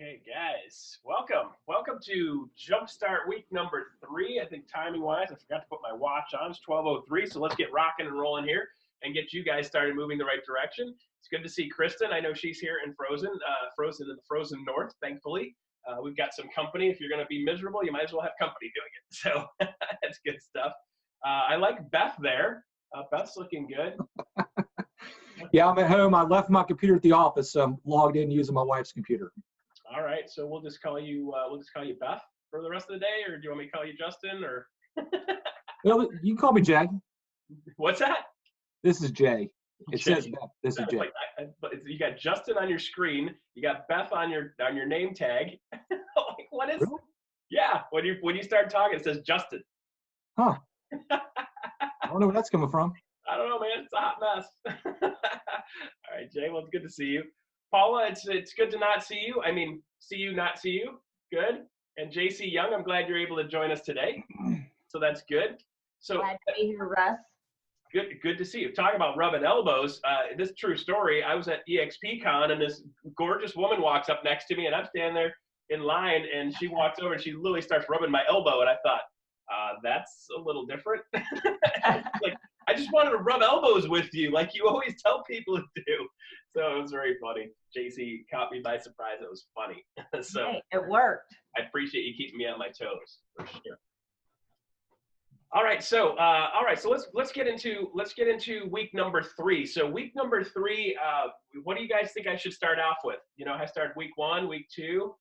Okay, guys, welcome to Jumpstart week number 3. I think timing-wise, I forgot to put my watch on. It's 12:03, so let's get rocking and rolling here and get you guys started moving the right direction. It's good to see Kristen. I know she's here in frozen in the frozen north, thankfully. We've got some company. If you're going to be miserable, you might as well have company doing it. So that's good stuff. I like Beth there. Beth's looking good. Yeah, I'm at home. I left my computer at the office, so I'm logged in using my wife's computer. All right, so we'll just call you Beth for the rest of the day, or do you want me to call you Justin, or? Well, you can call me Jay. What's that? This is Jay. It Jay. says Beth. This is Jay. But you got Justin on your screen. You got Beth on your name tag. Like, what is? Really? Yeah, when you start talking, it says Justin. Huh. I don't know where that's coming from. I don't know, man. It's a hot mess. All right, Jay. Well, it's good to see you. Paula, it's good to not see you. I mean, see you, not see you. Good. And JC Young, I'm glad you're able to join us today. So that's good. So glad to be here, Russ. Good to see you. Talking about rubbing elbows, this is true story. I was at EXPCon, and this gorgeous woman walks up next to me, and I'm standing there in line, and she walks over, and she literally starts rubbing my elbow, and I thought, that's a little different. Like, I just wanted to rub elbows with you, like you always tell people to do. So it was very funny. JC caught me by surprise. It was funny. So hey, it worked. I appreciate you keeping me on my toes for sure. All right, so let's get into week number 3. So week number 3, what do you guys think I should start off with? You know, I started week 1, week 2.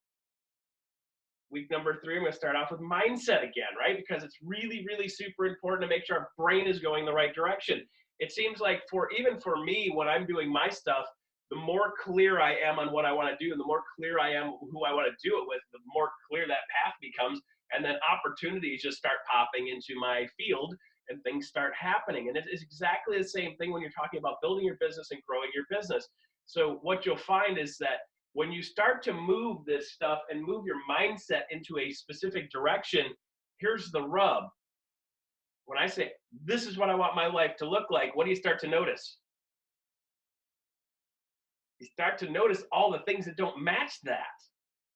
Week number 3, I'm going to start off with mindset again, right? Because it's really, really super important to make sure our brain is going the right direction. It seems like even for me, when I'm doing my stuff, the more clear I am on what I want to do, and the more clear I am who I want to do it with, the more clear that path becomes, and then opportunities just start popping into my field, and things start happening. And it's exactly the same thing when you're talking about building your business and growing your business. So what you'll find is that when you start to move this stuff and move your mindset into a specific direction, here's the rub. When I say, this is what I want my life to look like, what do you start to notice? You start to notice all the things that don't match that.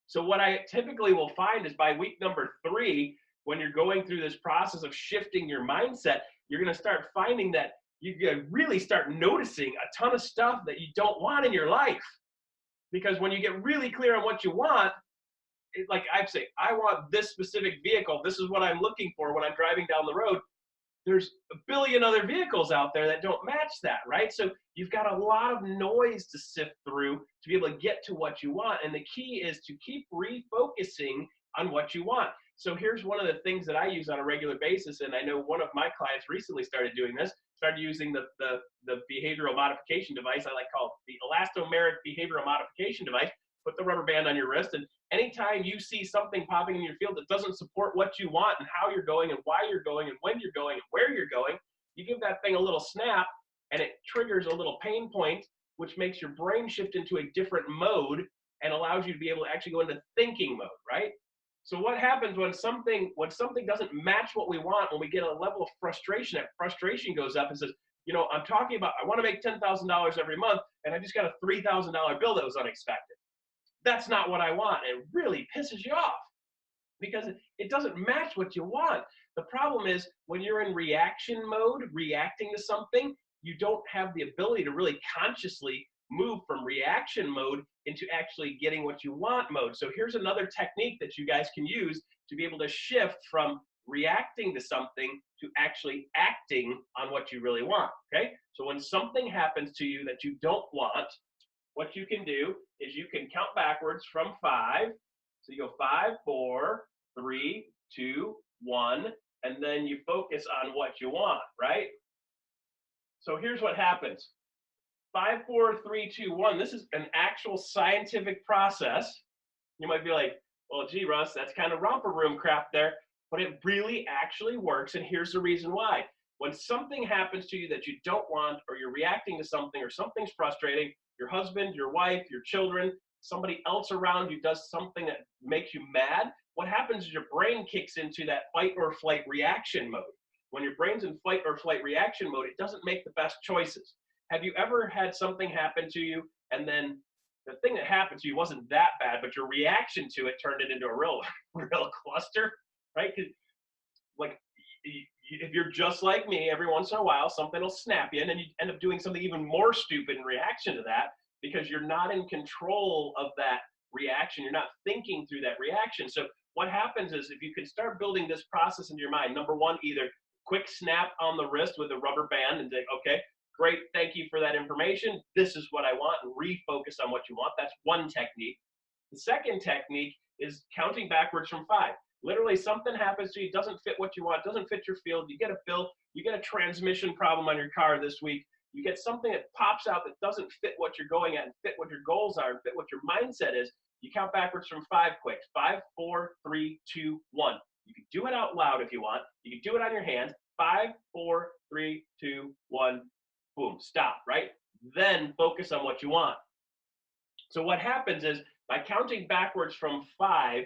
So what I typically will find is by week number 3, when you're going through this process of shifting your mindset, you're going to start finding that you can really start noticing a ton of stuff that you don't want in your life. Because when you get really clear on what you want, like I say, I want this specific vehicle. This is what I'm looking for when I'm driving down the road. There's a billion other vehicles out there that don't match that, right? So you've got a lot of noise to sift through to be able to get to what you want. And the key is to keep refocusing on what you want. So here's one of the things that I use on a regular basis. And I know one of my clients recently started doing this, started using the behavioral modification device I like called the elastomeric behavioral modification device. Put the rubber band on your wrist, and anytime you see something popping in your field that doesn't support what you want and how you're going and why you're going and when you're going and where you're going, you give that thing a little snap, and it triggers a little pain point, which makes your brain shift into a different mode and allows you to be able to actually go into thinking mode, right? So what happens when something doesn't match what we want, when we get a level of frustration, that frustration goes up and says, you know, I'm talking about, I want to make $10,000 every month, and I just got a $3,000 bill that was unexpected. That's not what I want. It really pisses you off because it doesn't match what you want. The problem is when you're in reaction mode, reacting to something, you don't have the ability to really consciously move from reaction mode into actually getting what you want mode. So here's another technique that you guys can use to be able to shift from reacting to something to actually acting on what you really want, okay? So when something happens to you that you don't want, what you can do is you can count backwards from 5. So you go 5, 4, 3, 2, 1, and then you focus on what you want, right? So here's what happens. 5, 4, 3, 2, 1. This is an actual scientific process. You might be like, well, gee, Russ, that's kind of romper room crap there. But it really actually works, and here's the reason why. When something happens to you that you don't want, or you're reacting to something, or something's frustrating, your husband, your wife, your children, somebody else around you does something that makes you mad, what happens is your brain kicks into that fight or flight reaction mode. When your brain's in fight or flight reaction mode, it doesn't make the best choices. Have you ever had something happen to you and then the thing that happened to you wasn't that bad, but your reaction to it turned it into a real cluster, right? 'Cause, like, if you're just like me, every once in a while, something will snap you, and then you end up doing something even more stupid in reaction to that because you're not in control of that reaction. You're not thinking through that reaction. So what happens is if you can start building this process into your mind, number one, either quick snap on the wrist with a rubber band and say, okay, great, thank you for that information. This is what I want, and refocus on what you want. That's one technique. The second technique is counting backwards from 5. Literally, something happens to you, doesn't fit what you want, doesn't fit your field. You get a bill, you get a transmission problem on your car this week. You get something that pops out that doesn't fit what you're going at and fit what your goals are and fit what your mindset is. You count backwards from 5 quick. 5, 4, 3, 2, 1. You can do it out loud if you want. You can do it on your hands. 5, 4, 3, 2, 1. Boom, stop, right? Then focus on what you want. So what happens is by counting backwards from 5,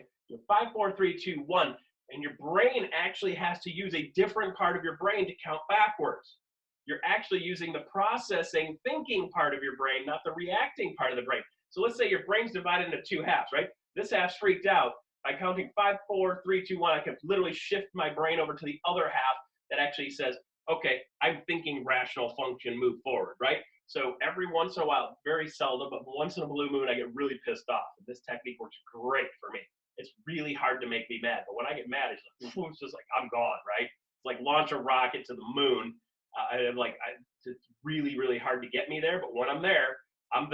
5, 4, 3, 2, 1, and your brain actually has to use a different part of your brain to count backwards. You're actually using the processing, thinking part of your brain, not the reacting part of the brain. So let's say your brain's divided into 2 halves, right? This half's freaked out. By counting 5, 4, 3, 2, 1, I can literally shift my brain over to the other half that actually says, okay, I'm thinking rational function, move forward, right? So every once in a while, very seldom, but once in a blue moon, I get really pissed off. And this technique works great for me. It's really hard to make me mad, but when I get mad, it's just like I'm gone, right? It's like launch a rocket to the moon. It's really, really hard to get me there, but when I'm there, I'm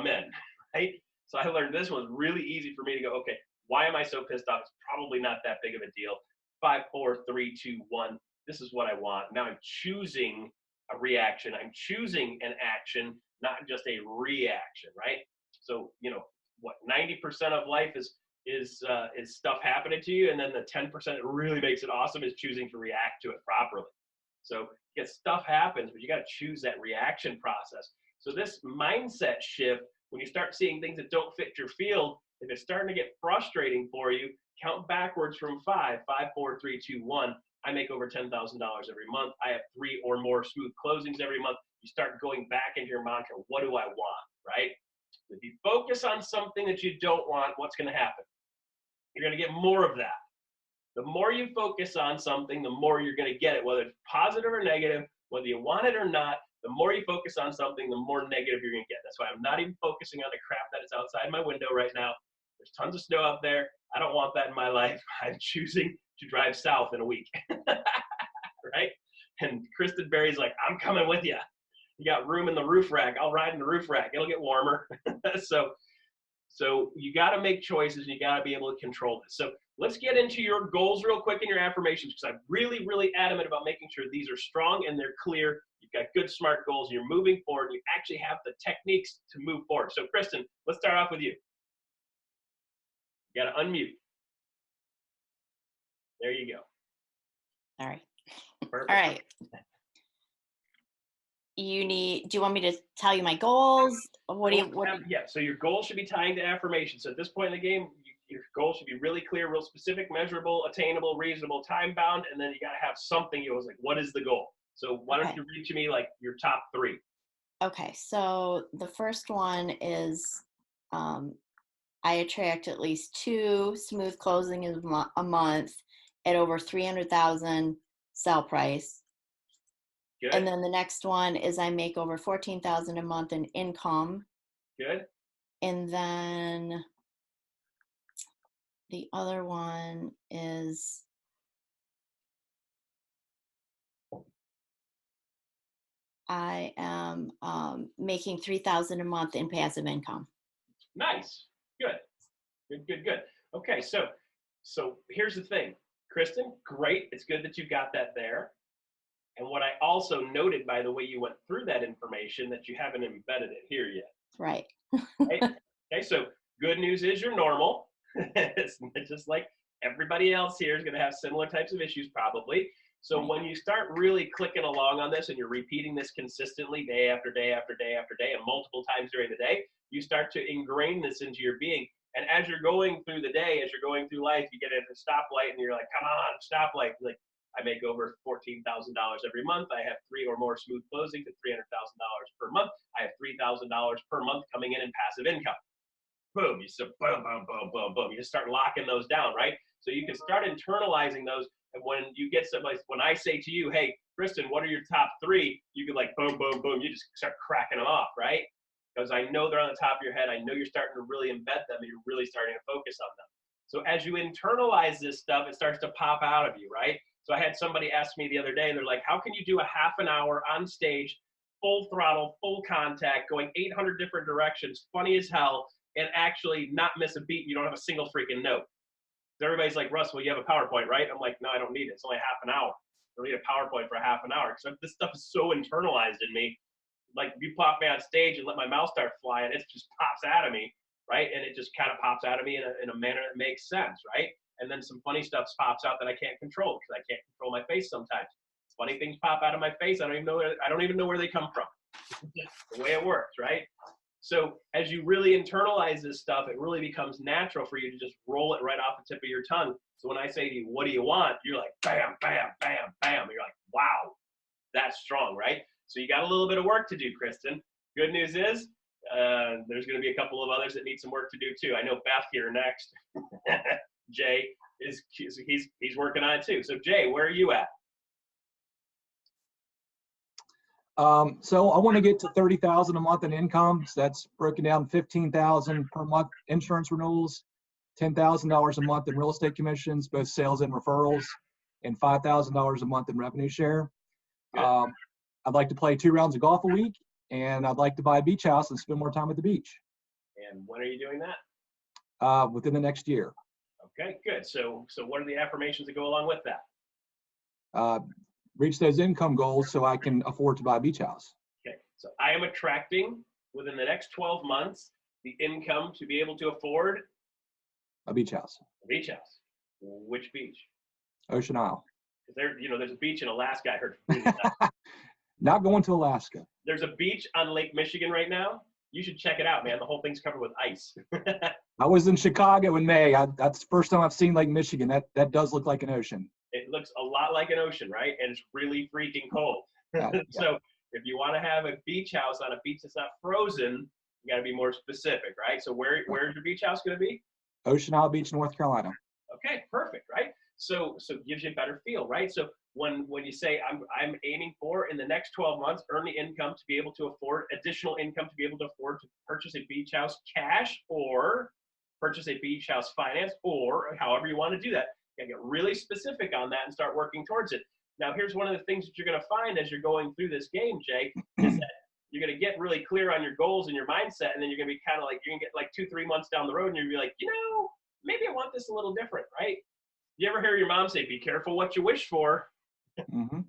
in, right? So I learned this was really easy for me to go, okay, why am I so pissed off? It's probably not that big of a deal. 5, 4, 3, 2, 1. This is what I want. Now I'm choosing a reaction. I'm choosing an action, not just a reaction, right? So, 90% of life is stuff happening to you, and then the 10% that really makes it awesome is choosing to react to it properly. So, stuff happens, but you got to choose that reaction process. So this mindset shift, when you start seeing things that don't fit your field, if it's starting to get frustrating for you, count backwards from 5, 5, 4, 3, 2, 1. I make over $10,000 every month. I have 3 or more smooth closings every month. You start going back into your mantra, what do I want, right? If you focus on something that you don't want, what's going to happen? You're going to get more of that. The more you focus on something, the more you're going to get it, whether it's positive or negative, whether you want it or not. The more you focus on something, the more negative you're going to get. That's why I'm not even focusing on the crap that is outside my window right now. There's tons of snow out there. I don't want that in my life. I'm choosing to drive south in a week, right? And Kristen Berry's like, I'm coming with you. You got room in the roof rack. I'll ride in the roof rack. It'll get warmer. So you got to make choices, and you got to be able to control this. So let's get into your goals real quick and your affirmations, because I'm really, really adamant about making sure these are strong and they're clear. You've got good, smart goals, and you're moving forward. And you actually have the techniques to move forward. So Kristen, let's start off with you. You got to unmute. There you go. All right. Perfect. All right. Do you want me to tell you my goals? Yeah, so your goal should be tying to affirmations. So at this point in the game, your goal should be really clear, real specific, measurable, attainable, reasonable, time bound, and then you got to have something. You was like, what is the goal? So why don't you read to me like your top 3? Okay, so the first one is I attract at least 2 smooth closings a month at over 300,000 sell price. Good. And then the next one is I make over 14,000 a month in income. Good. And then the other one is I am making 3,000 a month in passive income. Nice. Good. Okay, so here's the thing. Kristen, great. It's good that you got that there. And what I also noted by the way you went through that information, that you haven't embedded it here yet. Right. Okay, so good news is you're normal. It's just like everybody else here is going to have similar types of issues probably. So when you start really clicking along on this and you're repeating this consistently day after day after day after day and multiple times during the day, you start to ingrain this into your being. And as you're going through the day, as you're going through life, you get into a stoplight and you're like, come on, stoplight. Like, I make over $14,000 every month. I have 3 or more smooth closings at $300,000 per month. I have $3,000 per month coming in passive income. Boom, you just boom, boom, boom, boom, boom. You just start locking those down, right? So you can start internalizing those. And when you get somebody, when I say to you, hey, Kristen, what are your top 3? You can like boom, boom, boom. You just start cracking them off, right? Because I know they're on the top of your head. I know you're starting to really embed them and you're really starting to focus on them. So as you internalize this stuff, it starts to pop out of you, right? So I had somebody ask me the other day, and they're like, how can you do a half an hour on stage, full throttle, full contact, going 800 different directions, funny as hell, and actually not miss a beat and you don't have a single freaking note? So everybody's like, Russ, well, you have a PowerPoint, right? I'm like, no, I don't need it. It's only half an hour. I don't need a PowerPoint for a half an hour. Because this stuff is so internalized in me. Like, if you plop me on stage and let my mouth start flying, it just pops out of me, right? And it just kind of pops out of me in a manner that makes sense, right? And then some funny stuff pops out that I can't control because I can't control my face sometimes. Funny things pop out of my face. I don't even know where they come from. The way it works, right? So as you really internalize this stuff, it really becomes natural for you to just roll it right off the tip of your tongue. So when I say to you, what do you want? You're like, bam, bam, bam, bam. You're like, wow, that's strong, right? So you got a little bit of work to do, Kristen. Good news is there's going to be a couple of others that need some work to do too. I know Beth here next. Jay he's working on it too. So Jay, where are you at? So I want to get to 30,000 a month in income. So that's broken down 15,000 per month insurance renewals, $10,000 a month in real estate commissions, both sales and referrals, and $5,000 a month in revenue share. I'd like to play 2 rounds of golf a week, and I'd like to buy a beach house and spend more time at the beach. And when are you doing that? Within the next year. Okay, good. So what are the affirmations that go along with that? Reach those income goals so I can afford to buy a beach house. Okay, so I am attracting within the next 12 months the income to be able to afford a beach house. A beach house. Which beach? Ocean Isle. There's a beach in Alaska. I heard. Not going to Alaska. There's a beach on Lake Michigan right now. You should check it out, man. The whole thing's covered with ice. I was in Chicago in May. That's the first time I've seen Lake Michigan. That does look like an ocean. It looks a lot like an ocean, right? And it's really freaking cold. Yeah. So if you want to have a beach house on a beach that's not frozen, you got to be more specific, right? So where's your beach house going to be? Ocean Isle Beach, North Carolina. Okay, perfect, right? So it gives you a better feel, right? So when you say I'm aiming for in the next 12 months, earn the income to be able to afford additional income to be able to afford to purchase a beach house cash or purchase a beach house finance or however you want to do that. You gotta get really specific on that and start working towards it. Now, here's one of the things that you're going to find as you're going through this game, Jay, is that you're going to get really clear on your goals and your mindset, and then you're going to be kind of like, you're going to get like 2-3 months down the road, and you're going to be like, maybe I want this a little different, right? You ever hear your mom say, be careful what you wish for? Mm-hmm.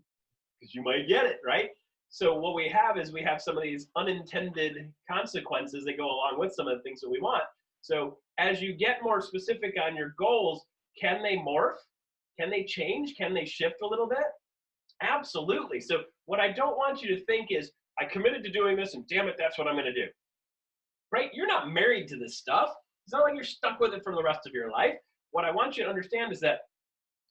Because you might get it, right? So what we have is we have some of these unintended consequences that go along with some of the things that we want. So as you get more specific on your goals, can they morph? Can they change? Can they shift a little bit? Absolutely. So what I don't want you to think is, I committed to doing this and damn it, that's what I'm going to do. Right? You're not married to this stuff. It's not like you're stuck with it for the rest of your life. What I want you to understand is that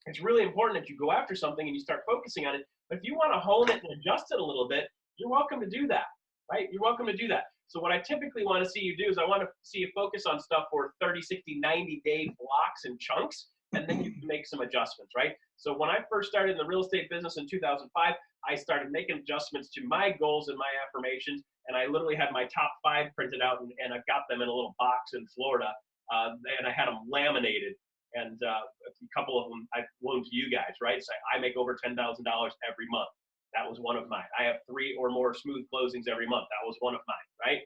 it's really important that you go after something and you start focusing on it. But if you want to hone it and adjust it a little bit, you're welcome to do that, right? You're welcome to do that. So what I typically want to see you do is I want to see you focus on stuff for 30, 60, 90-day blocks and chunks, and then you can make some adjustments, right? So when I first started in the real estate business in 2005, I started making adjustments to my goals and my affirmations, and I literally had my top 5 printed out, and I got them in a little box in Florida, and I had them laminated. And a couple of them I've loaned to you guys, right? So I make over $10,000 every month. That was one of mine. I have 3 or more smooth closings every month. That was one of mine, right?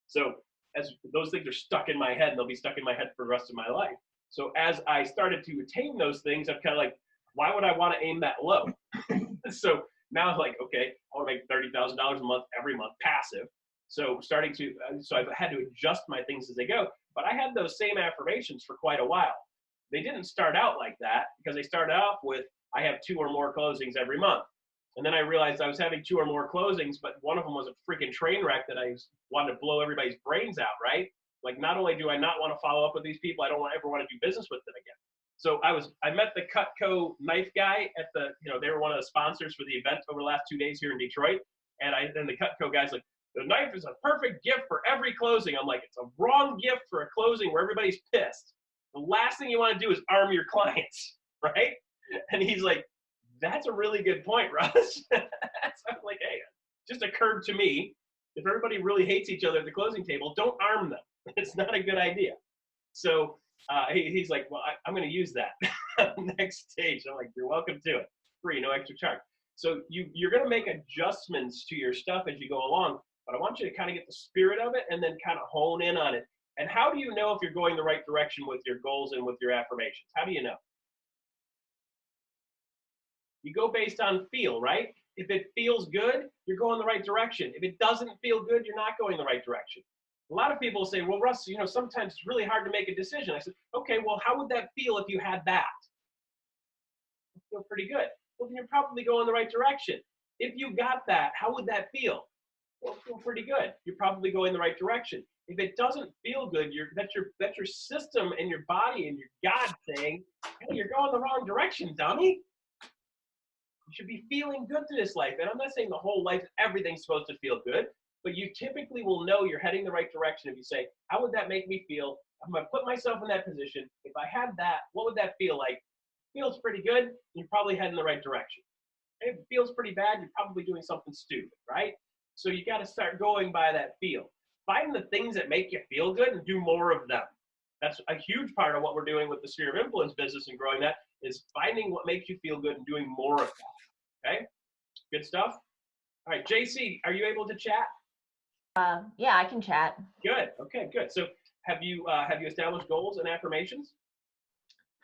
So as those things are stuck in my head, and they'll be stuck in my head for the rest of my life. So as I started to attain those things, I'm kind of like, why would I want to aim that low? So now I'm like, okay, I want to make $30,000 a month every month, passive. So I've had to adjust my things as they go. But I had those same affirmations for quite a while. They didn't start out like that because they started off with, I have 2 or more closings every month. And then I realized I was having 2 or more closings, but one of them was a freaking train wreck that I wanted to blow everybody's brains out, right? Like, not only do I not want to follow up with these people, I don't ever want to do business with them again. So I met the Cutco knife guy at the, they were one of the sponsors for the event over the last 2 days here in Detroit. And the Cutco guy's like, the knife is a perfect gift for every closing. I'm like, it's a wrong gift for a closing where everybody's pissed. The last thing you want to do is arm your clients, right? And he's like, that's a really good point, Russ. So I'm like, hey, just occurred to me, if everybody really hates each other at the closing table, don't arm them. It's not a good idea. So he's like, well, I'm going to use that next stage. I'm like, you're welcome to it. Free, no extra charge. So you're going to make adjustments to your stuff as you go along, but I want you to kind of get the spirit of it and then kind of hone in on it. And how do you know if you're going the right direction with your goals and with your affirmations? How do you know? You go based on feel, right? If it feels good, you're going the right direction. If it doesn't feel good, you're not going the right direction. A lot of people say, well, Russ, sometimes it's really hard to make a decision. I said, okay, well, how would that feel if you had that? It feel pretty good. Well, then you're probably going the right direction. If you got that, how would that feel? Well, it feel pretty good. You're probably going the right direction. If it doesn't feel good, that's your system and your body and your God saying, hey, you're going the wrong direction, dummy. You should be feeling good to this life. And I'm not saying the whole life, everything's supposed to feel good, but you typically will know you're heading the right direction if you say, how would that make me feel? I'm going to put myself in that position. If I had that, what would that feel like? Feels pretty good, you're probably heading the right direction. If it feels pretty bad, you're probably doing something stupid, right? So you got to start going by that feel. Find the things that make you feel good and do more of them. That's a huge part of what we're doing with the Sphere of Influence business and growing that, is finding what makes you feel good and doing more of that. Okay? Good stuff? All right, JC, are you able to chat? Yeah, I can chat. Good. Okay, good. So have you established goals and affirmations?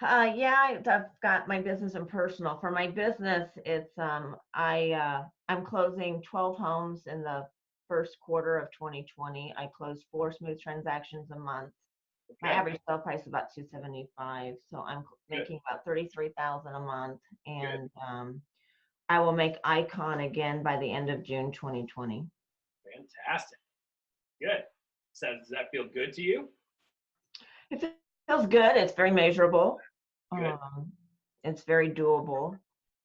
Yeah, I've got my business and personal. For my business, it's I'm closing 12 homes in the first quarter of 2020. I closed 4 smooth transactions a month. My average sale price is about $275, so I'm making about $33,000 a month, and I will make Icon again by the end of June 2020. Fantastic. Good. So does that feel good to you? It feels good. It's very measurable. Good. It's very doable.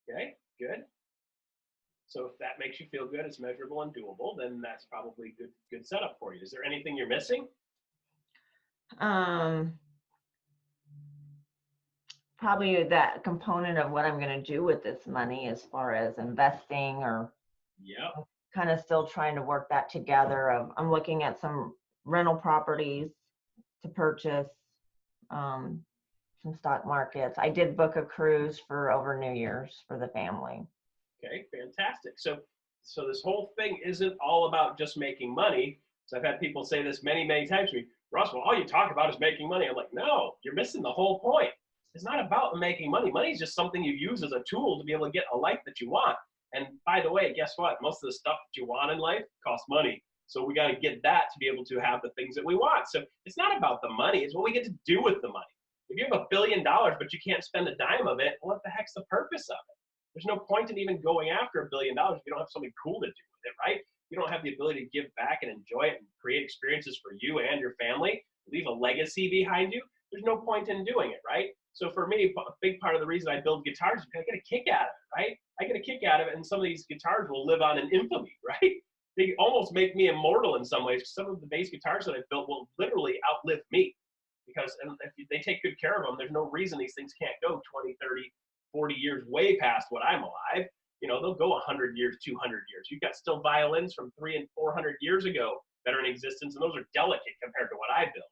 Okay, good. So if that makes you feel good, it's measurable and doable, then that's probably good setup for you. Is there anything you're missing? Probably that component of what I'm going to do with this money as far as investing, or kind of still trying to work that together. I'm looking at some rental properties to purchase, some stock markets. I did book a cruise for over New Year's for the family. Okay, fantastic. So this whole thing isn't all about just making money. So I've had people say this many, many times to me, Russ, well, all you talk about is making money. I'm like, no, you're missing the whole point. It's not about making money. Money is just something you use as a tool to be able to get a life that you want. And by the way, guess what? Most of the stuff that you want in life costs money. So we got to get that to be able to have the things that we want. So it's not about the money. It's what we get to do with the money. If you have $1 billion, but you can't spend a dime of it, what the heck's the purpose of it? There's no point in even going after $1 billion if you don't have something cool to do with it, right? You don't have the ability to give back and enjoy it and create experiences for you and your family, leave a legacy behind you. There's no point in doing it, right? So for me, a big part of the reason I build guitars is because I get a kick out of it, right? I get a kick out of it, and some of these guitars will live on in infamy, right? They almost make me immortal in some ways. Some of the bass guitars that I've built will literally outlive me, because if they take good care of them, there's no reason these things can't go 20, 30, 40 years way past what I'm alive. They'll go 100 years, 200 years. You've got still violins from 300 and 400 years ago that are in existence, and those are delicate compared to what I built.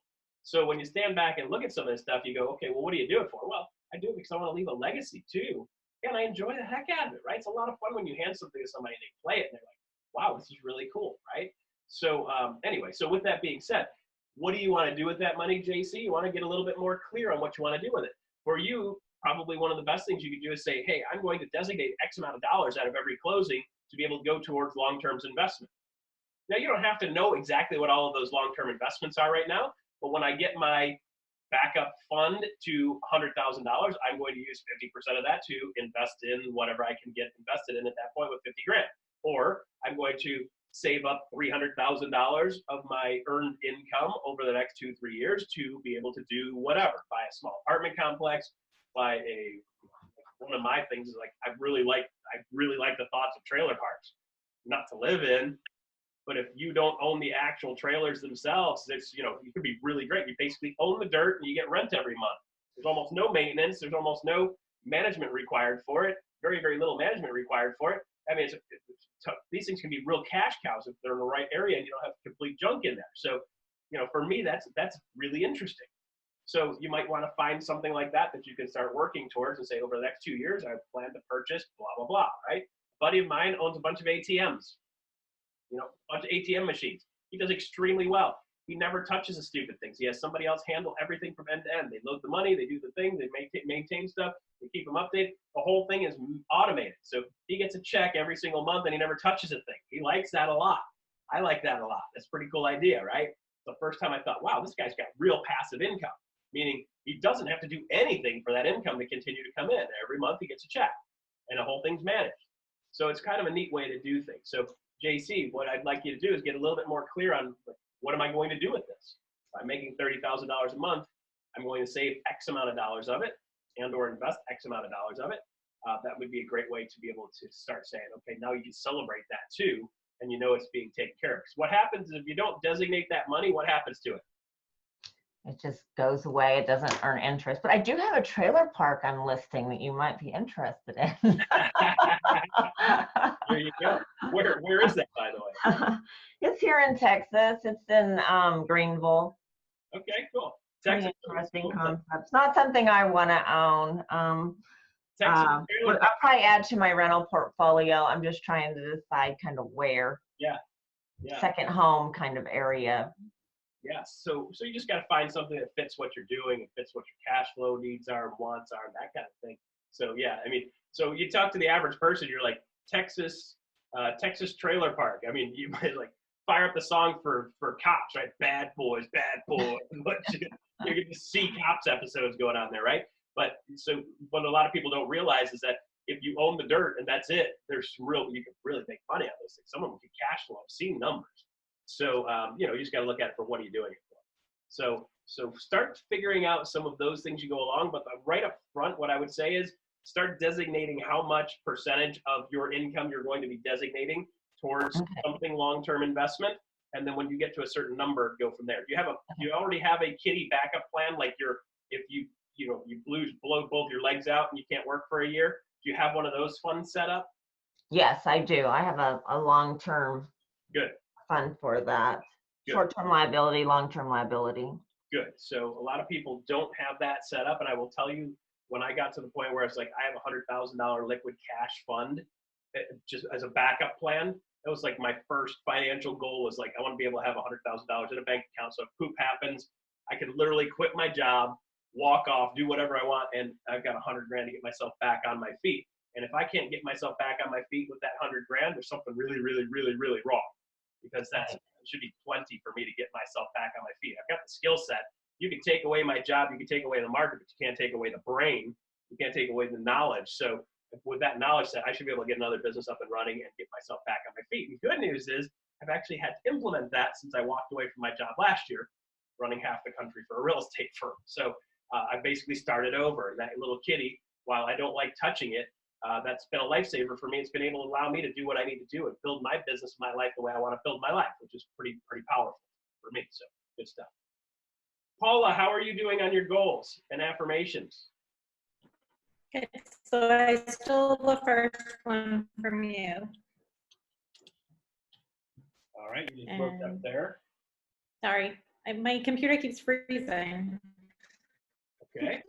So when you stand back and look at some of this stuff, you go, okay, well, what do you do it for? Well, I do it because I want to leave a legacy too. And I enjoy the heck out of it, right? It's a lot of fun when you hand something to somebody and they play it and they're like, wow, this is really cool, right? So anyway, so with that being said, what do you want to do with that money, JC? You want to get a little bit more clear on what you want to do with it. For you, probably one of the best things you could do is say, hey, I'm going to designate X amount of dollars out of every closing to be able to go towards long-term investment. Now, you don't have to know exactly what all of those long-term investments are right now, but when I get my backup fund to $100,000, I'm going to use 50% of that to invest in whatever I can get invested in at that point with 50 grand. Or I'm going to save up $300,000 of my earned income over the next 2-3 years to be able to do whatever, buy a small apartment complex, by one of my things is like, I really like the thoughts of trailer parks, not to live in, but if you don't own the actual trailers themselves, it's, you could be really great. You basically own the dirt and you get rent every month. There's almost no maintenance. There's almost no management required for it. Very, very little management required for it. I mean, these things can be real cash cows if they're in the right area and you don't have complete junk in there. So, for me, that's really interesting. So you might want to find something like that you can start working towards and say, over the next 2 years, I plan to purchase blah, blah, blah, right? A buddy of mine owns a bunch of ATMs, a bunch of ATM machines. He does extremely well. He never touches the stupid things. He has somebody else handle everything from end to end. They load the money, they do the thing, they maintain stuff, they keep them updated. The whole thing is automated. So he gets a check every single month and he never touches a thing. He likes that a lot. I like that a lot. That's a pretty cool idea, right? The first time I thought, wow, this guy's got real passive income, meaning he doesn't have to do anything for that income to continue to come in. Every month he gets a check and the whole thing's managed. So it's kind of a neat way to do things. So JC, what I'd like you to do is get a little bit more clear on what am I going to do with this? If I'm making $30,000 a month, I'm going to save X amount of dollars of it and or invest X amount of dollars of it. That would be a great way to be able to start saying, okay, now you can celebrate that too, and it's being taken care of. Because what happens is if you don't designate that money, what happens to it? It just goes away. It doesn't earn interest. But I do have a trailer park I'm listing that you might be interested in. There you go. Where is that, by the way? It's here in Texas. It's in Greenville. Okay, cool. Texas. Interesting concept. It's not something I want to own. But I'll probably add to my rental portfolio. I'm just trying to decide kind of where. Yeah. Second home kind of area. Yes. So you just got to find something that fits what you're doing, it fits what your cash flow needs are, wants are, that kind of thing. So yeah, I mean, so you talk to the average person, you're like, Texas trailer park. I mean, you might like fire up the song for cops, right? Bad boys. But you're going to see cops episodes going on there, right? But so what a lot of people don't realize is that if you own the dirt and that's it, you can really make money on those things. Some of them can cash flow. I've seen numbers. So, you just got to look at it for what are you doing it for. So start figuring out some of those things you go along, but right up front, what I would say is start designating how much percentage of your income you're going to be designating towards something long-term investment. And then when you get to a certain number, go from there. Do you already have a kitty backup plan? Like if you blow both your legs out and you can't work for a year, do you have one of those funds set up? Yes, I do. I have a long-term fund for that. Short-term liability, long-term liability. Good. So a lot of people don't have that set up. And I will tell you, when I got to the point where it's like, I have $100,000 liquid cash fund just as a backup plan, that was like my first financial goal was like, I want to be able to have $100,000 in a bank account. So if poop happens, I can literally quit my job, walk off, do whatever I want. And I've got $100 grand to get myself back on my feet. And if I can't get myself back on my feet with that $100 grand, there's something really, really, really, really wrong. Because it should be plenty for me to get myself back on my feet. I've got the skill set. You can take away my job, you can take away the market, but you can't take away the brain. You can't take away the knowledge. So with that knowledge set, I should be able to get another business up and running and get myself back on my feet. And the good news is I've actually had to implement that since I walked away from my job last year, running half the country for a real estate firm. So I basically started over. And that little kitty, while I don't like touching it, that's been a lifesaver for me. It's been able to allow me to do what I need to do and build my business, my life the way I want to build my life, which is pretty powerful for me. So good stuff. Paula, how are you doing on your goals and affirmations? Okay, so I stole the first one from you. All right, you just looked up there. Sorry, my computer keeps freezing. Okay.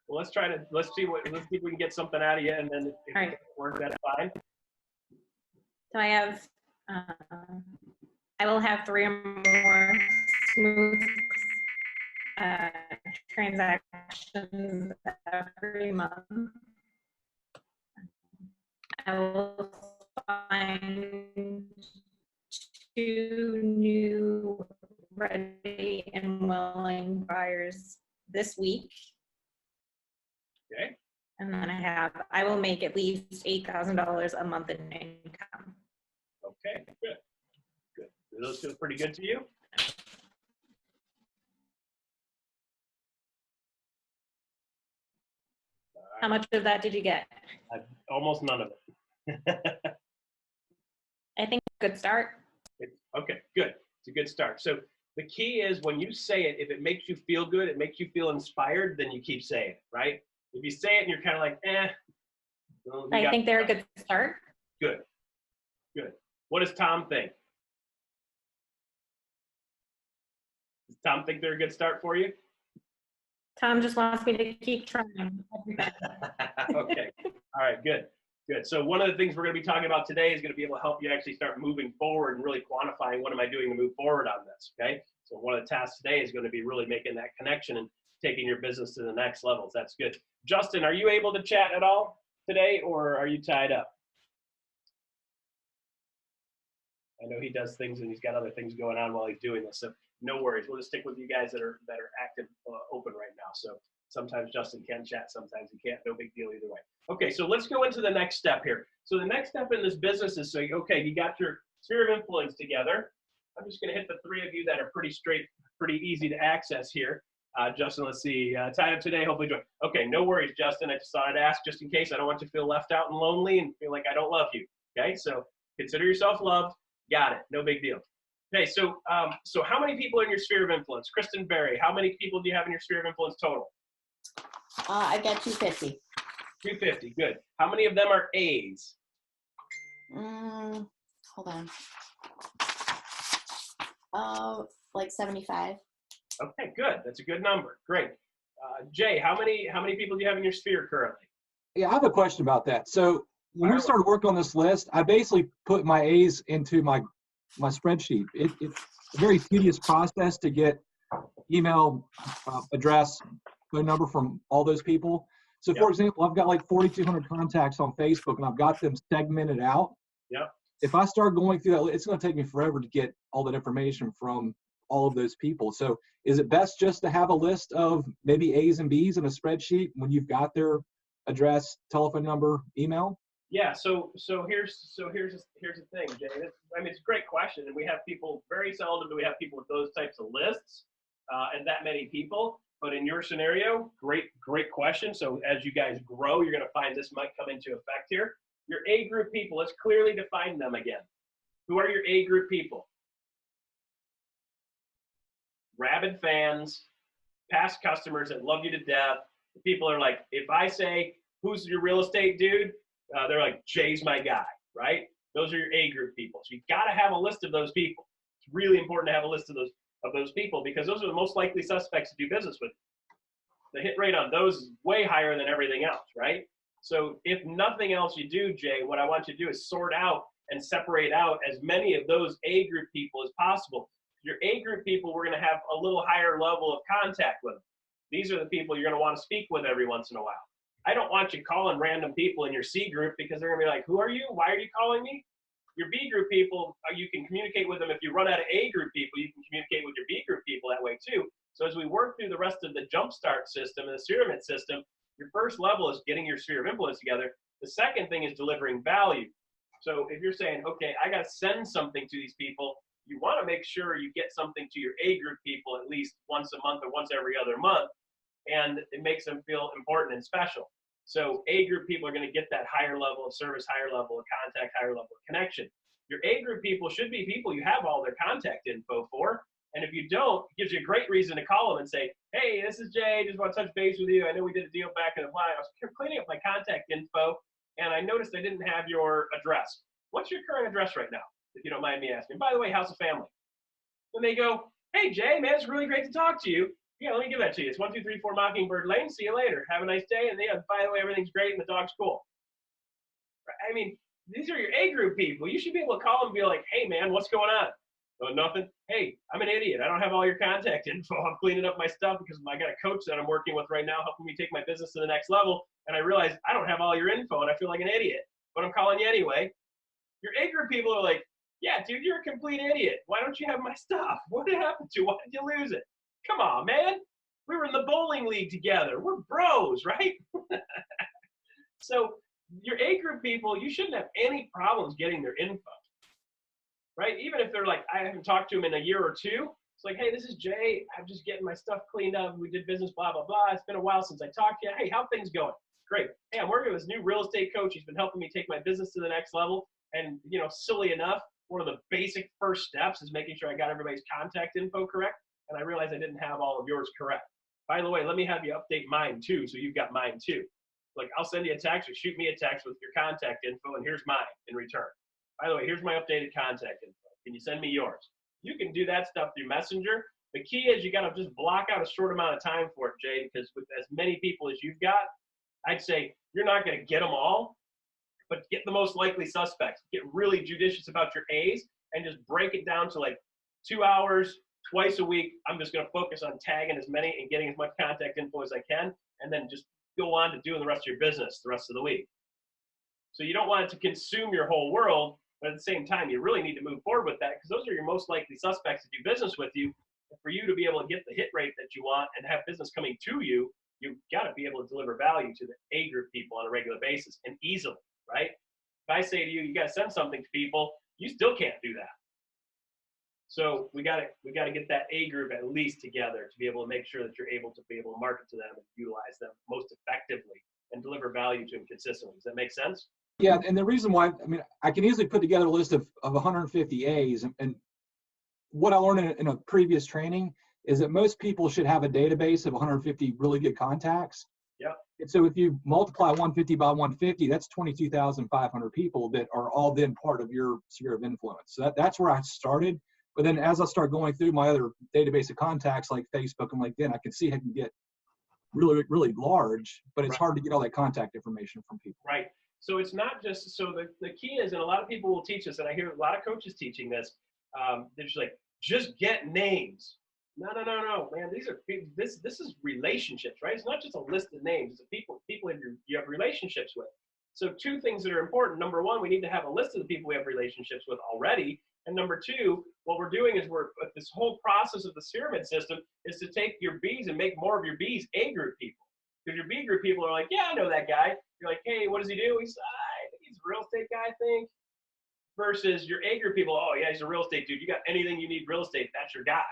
Well, let's see if we can get something out of you, and then if it works, that's fine. So I have, I will have 3 or more smooth transactions every month. I will find 2 new ready and willing buyers this week. Okay. And then I will make at least $8,000 a month in income. Okay, good. Good. Do those feel pretty good to you? How much of that did you get? Almost none of it. I think good start. Okay, good. It's a good start. So the key is when you say it, if it makes you feel good, it makes you feel inspired, then you keep saying it, right? If you say it and you're kind of like, well, I think they're a good start. Good. Good. What does Tom think? Does Tom think they're a good start for you? Tom just wants me to keep trying. Okay. All right, good. Good. So one of the things we're going to be talking about today is going to be able to help you actually start moving forward and really quantifying what am I doing to move forward on this, okay? So one of the tasks today is going to be really making that connection and taking your business to the next levels. That's good. Justin, are you able to chat at all today, or are you tied up? I know he does things and he's got other things going on while he's doing this, so no worries. We'll just stick with you guys that are active, open right now. So sometimes Justin can chat, sometimes he can't. No big deal either way. Okay, so let's go into the next step here. So the next step in this business is saying, okay, you got your sphere of influence together. I'm just going to hit the three of you that are pretty easy to access here. Justin, let's see. Tied up today, hopefully join. Okay, no worries, Justin. I just thought I'd ask just in case. I don't want you to feel left out and lonely and feel like I don't love you. Okay, so consider yourself loved. Got it. No big deal. Okay, so how many people are in your sphere of influence? Kristen Berry, how many people do you have in your sphere of influence total? I've got 250. 250, good. How many of them are A's? Hold on. Like 75. Okay, good. That's a good number. Great. Jay, how many people do you have in your sphere currently? Yeah, I have a question about that. So when we started working on this list, I basically put my A's into my spreadsheet. It's a very tedious process to get email, address, phone number from all those people. So for example, I've got like 4,200 contacts on Facebook and I've got them segmented out. Yep. If I start going through that, it's going to take me forever to get all that information from all of those people. So is it best just to have a list of maybe A's and B's in a spreadsheet when you've got their address, telephone number, email? Yeah, so here's the thing, Jay. I mean, it's a great question, and we have people, very seldom do we have people with those types of lists and that many people. But in your scenario, great question. So as you guys grow, you're going to find this might come into effect here. Your A group people, let's clearly define them again. Who are your A group people? Rabid fans, past customers that love you to death. The people are like, if I say, who's your real estate dude? They're like, Jay's my guy, right? Those are your A group people. So you've got to have a list of those people. It's really important to have a list of those people because those are the most likely suspects to do business with. The hit rate on those is way higher than everything else, right? So if nothing else you do, Jay, what I want you to do is sort out and separate out as many of those A group people as possible. Your A group people, we're going to have a little higher level of contact with them. These are the people you're going to want to speak with every once in a while. I don't want you calling random people in your C group because they're going to be like, who are you? Why are you calling me? Your B group people, you can communicate with them. If you run out of A group people, you can communicate with your B group people that way too. So as we work through the rest of the Jumpstart system and the pyramid system, your first level is getting your sphere of influence together. The second thing is delivering value. So if you're saying, okay, I got to send something to these people, you want to make sure you get something to your A group people at least once a month or once every other month, and it makes them feel important and special. So A group people are going to get that higher level of service, higher level of contact, higher level of connection. Your A group people should be people you have all their contact info for. And if you don't, it gives you a great reason to call them and say, hey, this is Jay, just want to touch base with you. I know we did a deal back in the line. I was cleaning up my contact info, and I noticed I didn't have your address. What's your current address right now, if you don't mind me asking? By the way, how's the family? Then they go, hey, Jay, man, it's really great to talk to you. Yeah, let me give that to you. It's 1234 Mockingbird Lane. See you later. Have a nice day. And yeah, by the way, everything's great and the dog's cool. I mean, these are your A group people. You should be able to call them and be like, hey, man, what's going on? Oh, nothing. Hey, I'm an idiot. I don't have all your contact info. I'm cleaning up my stuff because I got a coach that I'm working with right now helping me take my business to the next level. And I realize I don't have all your info and I feel like an idiot. But I'm calling you anyway. Your A group people are like, yeah, dude, you're a complete idiot. Why don't you have my stuff? What did happen to you? Why did you lose it? Come on, man. We were in the bowling league together. We're bros, right? So your A group people, you shouldn't have any problems getting their info, right? Even if they're like, I haven't talked to them in a year or two. It's like, hey, this is Jay. I'm just getting my stuff cleaned up. We did business, blah, blah, blah. It's been a while since I talked to you. Hey, how things going? Great. Hey, I'm working with this new real estate coach. He's been helping me take my business to the next level. And, you know, silly enough, one of the basic first steps is making sure I got everybody's contact info correct. And I realized I didn't have all of yours correct. By the way, let me have you update mine too, so you've got mine too. Like, I'll send you a text or shoot me a text with your contact info, and here's mine in return. By the way, here's my updated contact info. Can you send me yours? You can do that stuff through Messenger. The key is you got to just block out a short amount of time for it, Jay, because with as many people as you've got, I'd say you're not going to get them all, but get the most likely suspects. Get really judicious about your A's and just break it down to like 2 hours, twice a week. I'm just going to focus on tagging as many and getting as much contact info as I can, and then just go on to doing the rest of your business the rest of the week. So you don't want it to consume your whole world, but at the same time, you really need to move forward with that because those are your most likely suspects to do business with you. And for you to be able to get the hit rate that you want and have business coming to you, you've got to be able to deliver value to the A group people on a regular basis and easily, right? If I say to you, you got to send something to people, you still can't do that. So we got to get that A group at least together to be able to make sure that you're able to market to them and utilize them most effectively and deliver value to them consistently. Does that make sense? Yeah, and the reason why, I mean, I can easily put together a list of 150 A's, and what I learned in a previous training is that most people should have a database of 150 really good contacts. Yep. And so if you multiply 150 by 150, that's 22,500 people that are all then part of your sphere of influence. So that's where I started. But then as I start going through my other database of contacts like Facebook and LinkedIn, I can see I can get really, really large, but it's hard to get all that contact information from people. Right. So it's not just, so the key is, and a lot of people will teach us, and I hear a lot of coaches teaching this, they're just like, just get names. No, man, this is relationships, right? It's not just a list of names, it's people you have relationships with. So two things that are important. Number one, we need to have a list of the people we have relationships with already. And number two, what we're doing is this whole process of the pyramid system is to take your B's and make more of your B's A group people. Because your B group people are like, yeah, I know that guy. You're like, hey, what does he do? He's a real estate guy, I think. Versus your A group people, oh yeah, he's a real estate dude. You got anything you need real estate, that's your guy.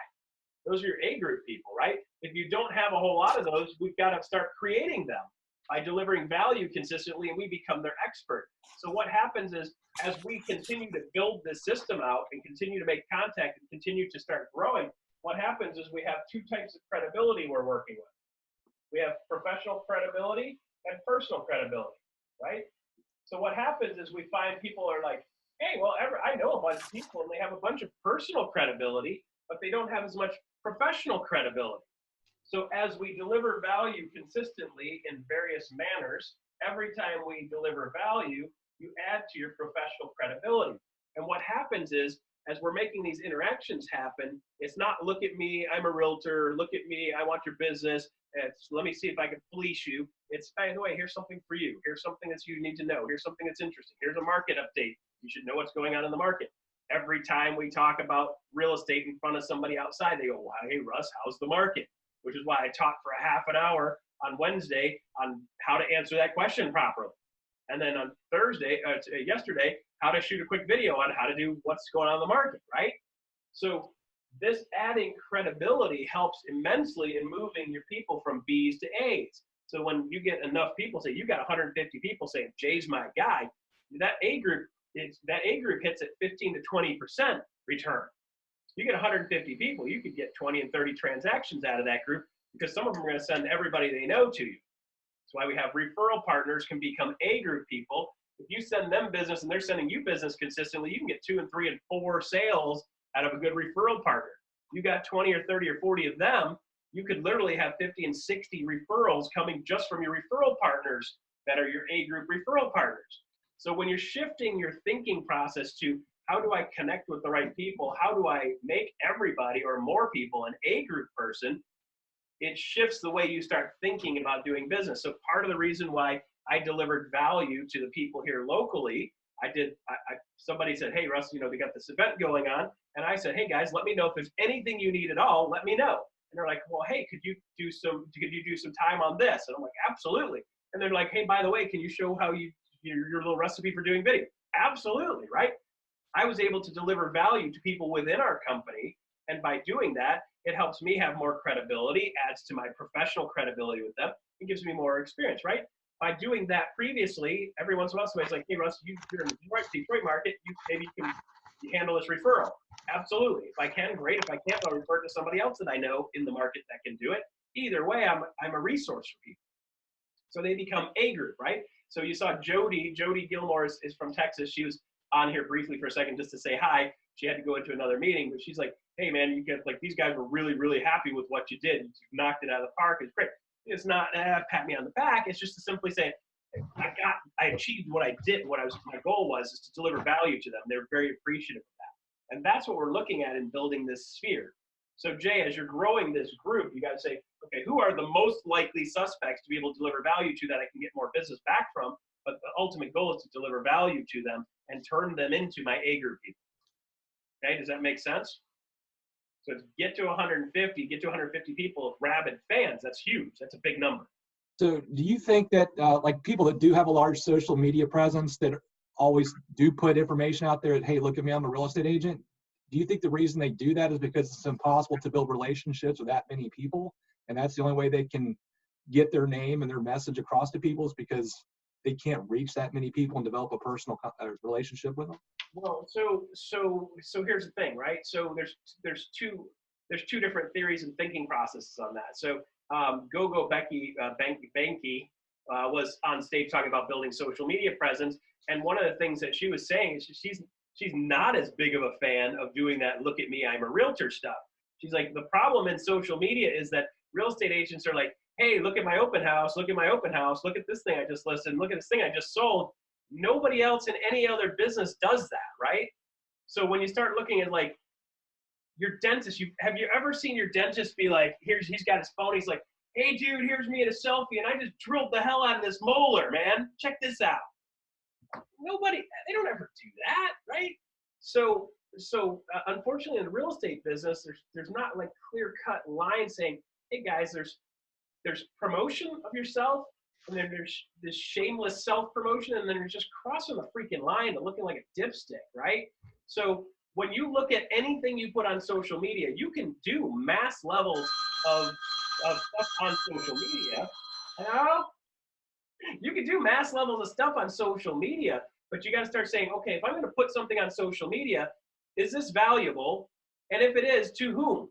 Those are your A group people, right? If you don't have a whole lot of those, we've got to start creating them by delivering value consistently, and we become their expert. So what happens is, as we continue to build this system out and continue to make contact and continue to start growing, what happens is we have two types of credibility we're working with. We have professional credibility and personal credibility, right? So what happens is we find people are like, hey, well, I know a bunch of people and they have a bunch of personal credibility, but they don't have as much professional credibility. So as we deliver value consistently in various manners, every time we deliver value, you add to your professional credibility. And what happens is, as we're making these interactions happen, it's not look at me, I'm a realtor, look at me, I want your business, it's let me see if I can fleece you. It's, by the way, here's something for you. Here's something that you need to know. Here's something that's interesting. Here's a market update. You should know what's going on in the market. Every time we talk about real estate in front of somebody outside, they go, well, hey, Russ, how's the market? Which is why I taught for a half an hour on Wednesday on how to answer that question properly. And then on yesterday, how to shoot a quick video on how to do what's going on in the market, right? So this adding credibility helps immensely in moving your people from B's to A's. So when you get enough people, say you got 150 people saying Jay's my guy, that A group hits at 15 to 20% return. You get 150 people, you could get 20 and 30 transactions out of that group because some of them are going to send everybody they know to you. That's why we have referral partners can become A group people. If you send them business and they're sending you business consistently, you can get 2 and 3 and 4 sales out of a good referral partner. You got 20 or 30 or 40 of them, you could literally have 50 and 60 referrals coming just from your referral partners that are your A group referral partners. So when you're shifting your thinking process to how do I connect with the right people? How do I make everybody or more people an A group person? It shifts the way you start thinking about doing business. So part of the reason why I delivered value to the people here locally, somebody said, hey, Russ, we got this event going on. And I said, hey guys, let me know if there's anything you need at all, let me know. And they're like, well, hey, could you do some time on this? And I'm like, absolutely. And they're like, hey, by the way, can you show how your little recipe for doing video? Absolutely, right? I was able to deliver value to people within our company. And by doing that, it helps me have more credibility, adds to my professional credibility with them, and gives me more experience, right? by doing that previously, every once in a while, somebody's like, hey, Russ, you're in the Detroit market, maybe you can handle this referral. Absolutely. If I can, great. If I can't, I'll refer to somebody else that I know in the market that can do it. Either way, I'm a resource for people. So they become a group, right? So you saw Jody Gilmore is from Texas. She was on here briefly for a second just to say hi. She had to go into another meeting, but she's like, hey man, you get like, these guys were really, really happy with what you did. You knocked it out of the park. It's great. It's not pat me on the back. It's just to simply say, I achieved what I did. My goal was is to deliver value to them. They're very appreciative of that. And that's what we're looking at in building this sphere. So Jay, as you're growing this group, you got to say, okay, who are the most likely suspects to be able to deliver value to that I can get more business back from? But the ultimate goal is to deliver value to them and turn them into my A group people. Okay, does that make sense? So get to 150 people of rabid fans. That's huge. That's a big number. So do you think that like people that do have a large social media presence that always do put information out there that, hey, look at me, I'm a real estate agent. Do you think the reason they do that is because it's impossible to build relationships with that many people? And that's the only way they can get their name and their message across to people is because they can't reach that many people and develop a personal relationship with them? Well, so here's the thing, right? So there's two different theories and thinking processes on that. So Go Becky Banky was on stage talking about building social media presence, and one of the things that she was saying is she's not as big of a fan of doing that look at me, I'm a realtor stuff. She's like, the problem in social media is that real estate agents are like, hey, look at my open house, look at my open house, look at this thing I just listed, look at this thing I just sold. Nobody else in any other business does that, right? So when you start looking at like your dentist, have you ever seen your dentist be like, he's got his phone, he's like, hey dude, here's me at a selfie and I just drilled the hell out of this molar, man. Check this out. They don't ever do that, right? So unfortunately in the real estate business, there's not like clear cut line saying, hey guys, there's promotion of yourself, and then there's this shameless self-promotion, and then there's just crossing the freaking line and looking like a dipstick, right? So when you look at anything you put on social media, you can do mass levels of stuff on social media. You can do mass levels of stuff on social media, but you got to start saying, okay, if I'm going to put something on social media, is this valuable? And if it is, to whom?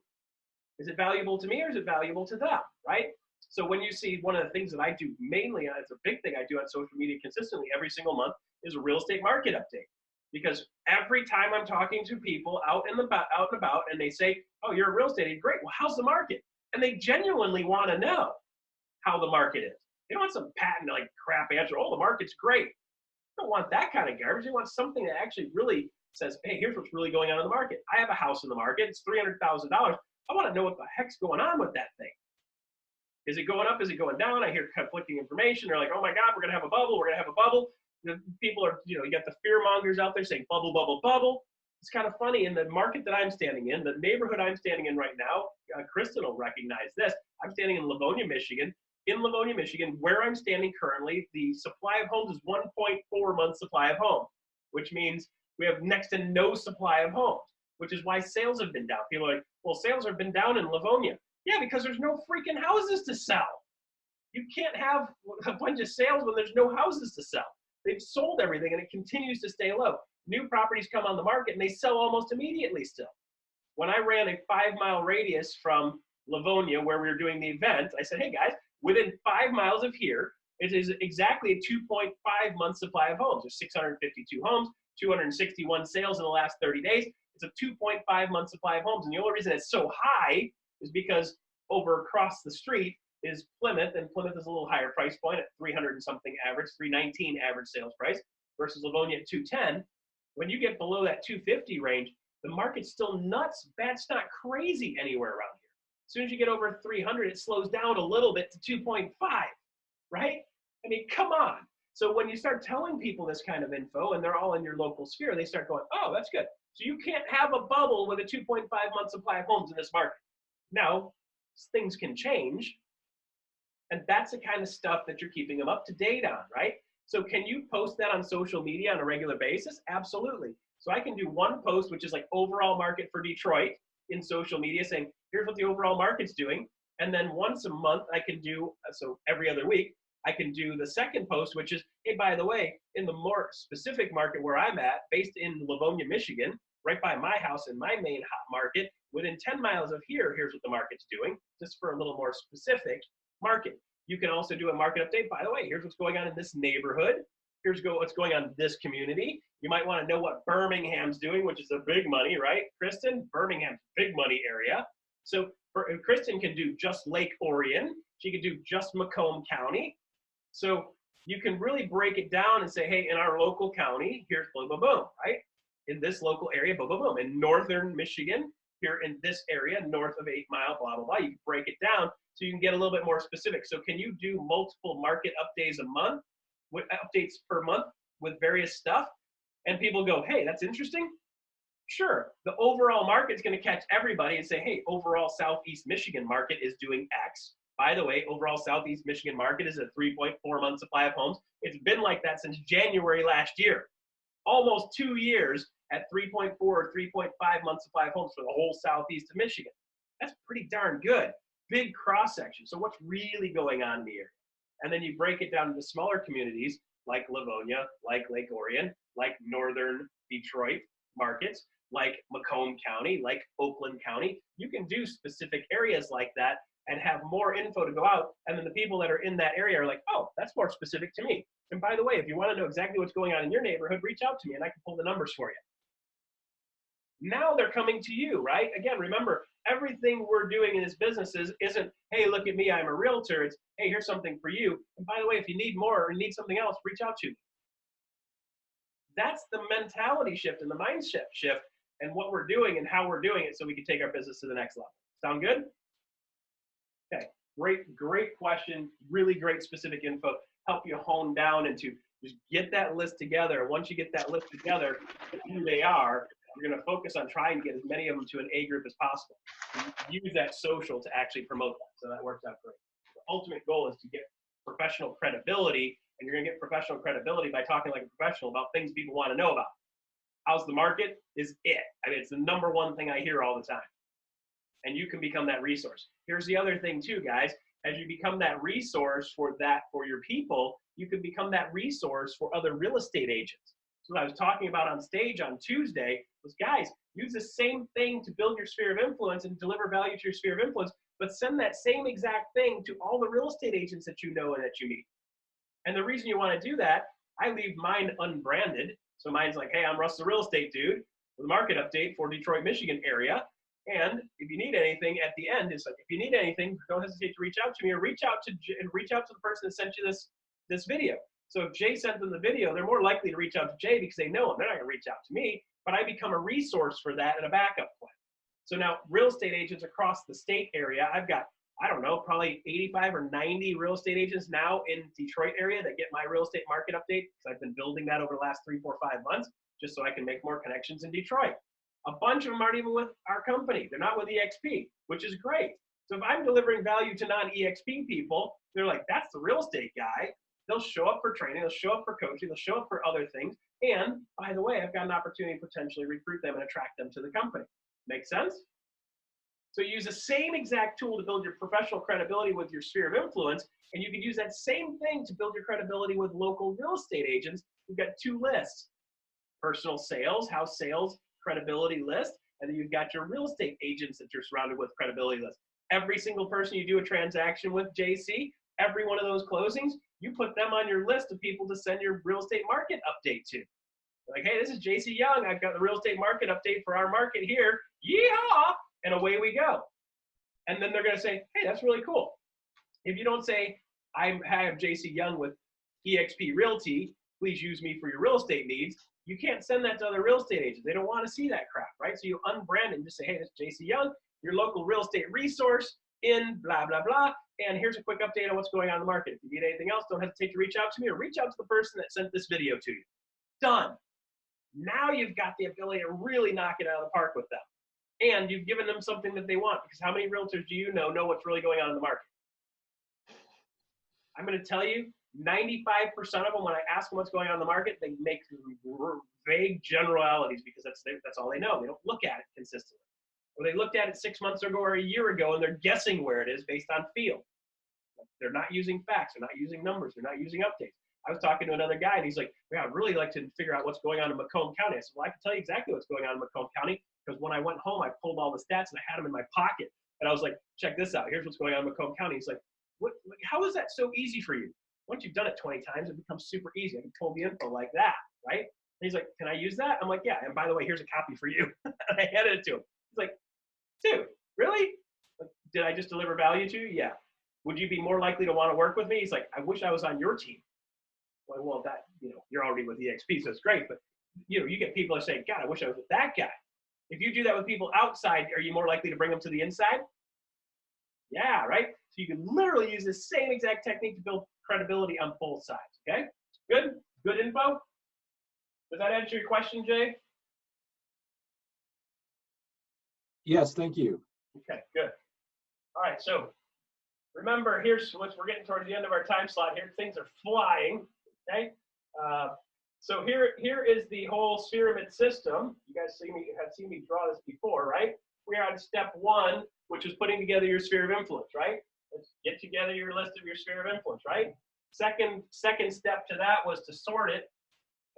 Is it valuable to me or is it valuable to them, right? So when you see one of the things that I do mainly, it's a big thing I do on social media consistently every single month, is a real estate market update. Because every time I'm talking to people out and about, and they say, oh, you're a real estate agent, great, well, how's the market? And they genuinely want to know how the market is. They don't want some patent like crap answer, oh, the market's great. They don't want that kind of garbage. They want something that actually really says, hey, here's what's really going on in the market. I have a house in the market, it's $300,000. I want to know what the heck's going on with that thing. Is it going up? Is it going down? I hear conflicting information. They're like, oh my God, we're going to have a bubble. We're going to have a bubble. The people are, you got the fear mongers out there saying bubble, bubble, bubble. It's kind of funny. In the market that I'm standing in, the neighborhood I'm standing in right now, Kristen will recognize this. I'm standing in Livonia, Michigan. In Livonia, Michigan, where I'm standing currently, the supply of homes is 1.4 months supply of homes, which means we have next to no supply of homes, which is why sales have been down. People are like, well, sales have been down in Livonia. Yeah, because there's no freaking houses to sell. You can't have a bunch of sales when there's no houses to sell. They've sold everything and it continues to stay low. New properties come on the market and they sell almost immediately still. When I ran a 5-mile radius from Livonia where we were doing the event, I said, hey guys, within 5 miles of here, it is exactly a 2.5 month supply of homes. There's 652 homes, 261 sales in the last 30 days. It's a 2.5 month supply of homes. And the only reason it's so high is because over across the street is Plymouth, and Plymouth is a little higher price point at 300 and something average, 319 average sales price versus Livonia at 210. When you get below that 250 range, the market's still nuts. That's not crazy anywhere around here. As soon as you get over 300, it slows down a little bit to 2.5, right? I mean, come on. So when you start telling people this kind of info and they're all in your local sphere, they start going, oh, that's good. So you can't have a bubble with a 2.5 month supply of homes in this market. Now, things can change, and that's the kind of stuff that you're keeping them up to date on, right? So can you post that on social media on a regular basis? Absolutely. So I can do one post, which is like overall market for Detroit in social media saying, here's what the overall market's doing. And then once a month I can do, so every other week, I can do the second post, which is, hey, by the way, in the more specific market where I'm at, based in Livonia, Michigan, right by my house in my main hot market, within 10 miles of here, here's what the market's doing, just for a little more specific market. You can also do a market update. By the way, here's what's going on in this neighborhood. Here's what's going on in this community. You might want to know what Birmingham's doing, which is a big money, right, Kristen? Birmingham's big money area. So Kristen can do just Lake Orion. She can do just Macomb County. So you can really break it down and say, hey, in our local county, here's boom, boom, boom, right? In this local area, boom, boom, boom. In northern Michigan, here in this area, north of 8 Mile, blah, blah, blah. You can break it down so you can get a little bit more specific. So can you do multiple market updates a month, with updates per month with various stuff? And people go, hey, that's interesting. Sure, the overall market's going to catch everybody and say, hey, overall Southeast Michigan market is doing X. By the way, overall Southeast Michigan market is a 3.4 month supply of homes. It's been like that since January last year. Almost 2 years at 3.4 or 3.5 month supply of homes for the whole Southeast of Michigan. That's pretty darn good. Big cross section. So what's really going on here? And then you break it down into smaller communities like Livonia, like Lake Orion, like northern Detroit markets, like Macomb County, like Oakland County. You can do specific areas like that and have more info to go out. And then the people that are in that area are like, oh, that's more specific to me. And by the way, if you want to know exactly what's going on in your neighborhood, reach out to me and I can pull the numbers for you. Now they're coming to you, right? Again, remember, everything we're doing in this business isn't, hey, look at me, I'm a realtor. It's, hey, here's something for you. And by the way, if you need more or need something else, reach out to me. That's the mentality shift and the mindset shift and what we're doing and how we're doing it so we can take our business to the next level. Sound good? Okay, great question. Really great specific info. Help you hone down into just get that list together. Once you get that list together, who they are, you're going to focus on trying to get as many of them to an A group as possible. Use that social to actually promote that. So that works out great. The ultimate goal is to get professional credibility, and you're going to get professional credibility by talking like a professional about things people want to know about. How's the market is it. I mean, it's the number one thing I hear all the time. And you can become that resource. Here's the other thing too, guys. As you become that resource for your people, you can become that resource for other real estate agents. So what I was talking about on stage on Tuesday was, guys, use the same thing to build your sphere of influence and deliver value to your sphere of influence, but send that same exact thing to all the real estate agents that you know and that you meet. And the reason you want to do that, I leave mine unbranded. So mine's like, hey, I'm Russ the Real Estate Dude with a market update for Detroit, Michigan area. And if you need anything at the end, it's like, if you need anything, don't hesitate to reach out to me or reach out to the person that sent you this video. So if Jay sent them the video, they're more likely to reach out to Jay because they know him. They're not going to reach out to me, but I become a resource for that and a backup plan. So now real estate agents across the state area, I've got, I don't know, probably 85 or 90 real estate agents now in Detroit area that get my real estate market update because I've been building that over the last 3, 4, 5 months just so I can make more connections in Detroit. A bunch of them aren't even with our company. They're not with EXP, which is great. So if I'm delivering value to non-EXP people, they're like, that's the real estate guy. They'll show up for training. They'll show up for coaching. They'll show up for other things. And by the way, I've got an opportunity to potentially recruit them and attract them to the company. Make sense? So use the same exact tool to build your professional credibility with your sphere of influence. And you can use that same thing to build your credibility with local real estate agents. We've got 2 lists: personal sales, house sales credibility list, and then you've got your real estate agents that you're surrounded with credibility list. Every single person you do a transaction with, JC, every one of those closings, you put them on your list of people to send your real estate market update to. Like, hey, this is JC Young. I've got the real estate market update for our market here. Yeehaw! And away we go. And then they're going to say, hey, that's really cool. If you don't say, I have JC Young with eXp Realty, please use me for your real estate needs, you can't send that to other real estate agents. They don't want to see that crap, right? So you unbrand it and just say, hey, this is JC Young, your local real estate resource in blah, blah, blah. And here's a quick update on what's going on in the market. If you need anything else, don't hesitate to reach out to me or reach out to the person that sent this video to you. Done. Now you've got the ability to really knock it out of the park with them. And you've given them something that they want, because how many realtors do you know what's really going on in the market? I'm going to tell you, 95% of them, when I ask them what's going on in the market, they make vague generalities because that's all they know. They don't look at it consistently. Or they looked at it 6 months ago or a year ago, and they're guessing where it is based on feel. They're not using facts. They're not using numbers. They're not using updates. I was talking to another guy, and he's like, yeah, I'd really like to figure out what's going on in Macomb County. I said, well, I can tell you exactly what's going on in Macomb County, because when I went home, I pulled all the stats, and I had them in my pocket. And I was like, check this out. Here's what's going on in Macomb County. He's like, how is that so easy for you? Once you've done it 20 times, it becomes super easy. I can pull the info like that, right? And he's like, can I use that? I'm like, yeah. And by the way, here's a copy for you. And I handed it to him. He's like, dude, really? Like, did I just deliver value to you? Yeah. Would you be more likely to want to work with me? He's like, I wish I was on your team. Well, that, you're already with EXP, so it's great. But, you get people that say, God, I wish I was with that guy. If you do that with people outside, are you more likely to bring them to the inside? Yeah, right? So you can literally use the same exact technique to build credibility on both sides, okay? Good? Good info? Does that answer your question, Jay? Yes, thank you. Okay, good. All right, so remember, here's what we're getting towards the end of our time slot here. Things are flying, okay? So here is the whole pyramid system. You guys have seen me draw this before, right? We are on step 1, which is putting together your sphere of influence, right? Let's get together your list of your sphere of influence, right? Second step to that was to sort it,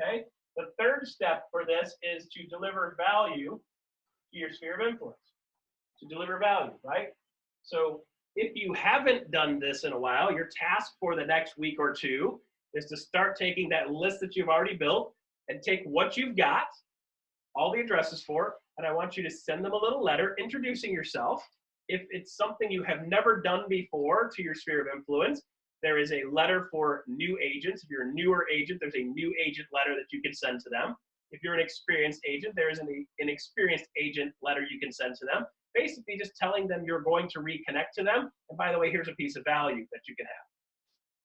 okay? The third step for this is to deliver value to your sphere of influence. To deliver value, right? So if you haven't done this in a while, your task for the next week or two is to start taking that list that you've already built and take what you've got, all the addresses for, and I want you to send them a little letter introducing yourself. If it's something you have never done before to your sphere of influence, there is a letter for new agents. If you're a newer agent, there's a new agent letter that you can send to them. If you're an experienced agent, there is an experienced agent letter you can send to them. Basically just telling them you're going to reconnect to them. And by the way, here's a piece of value that you can have.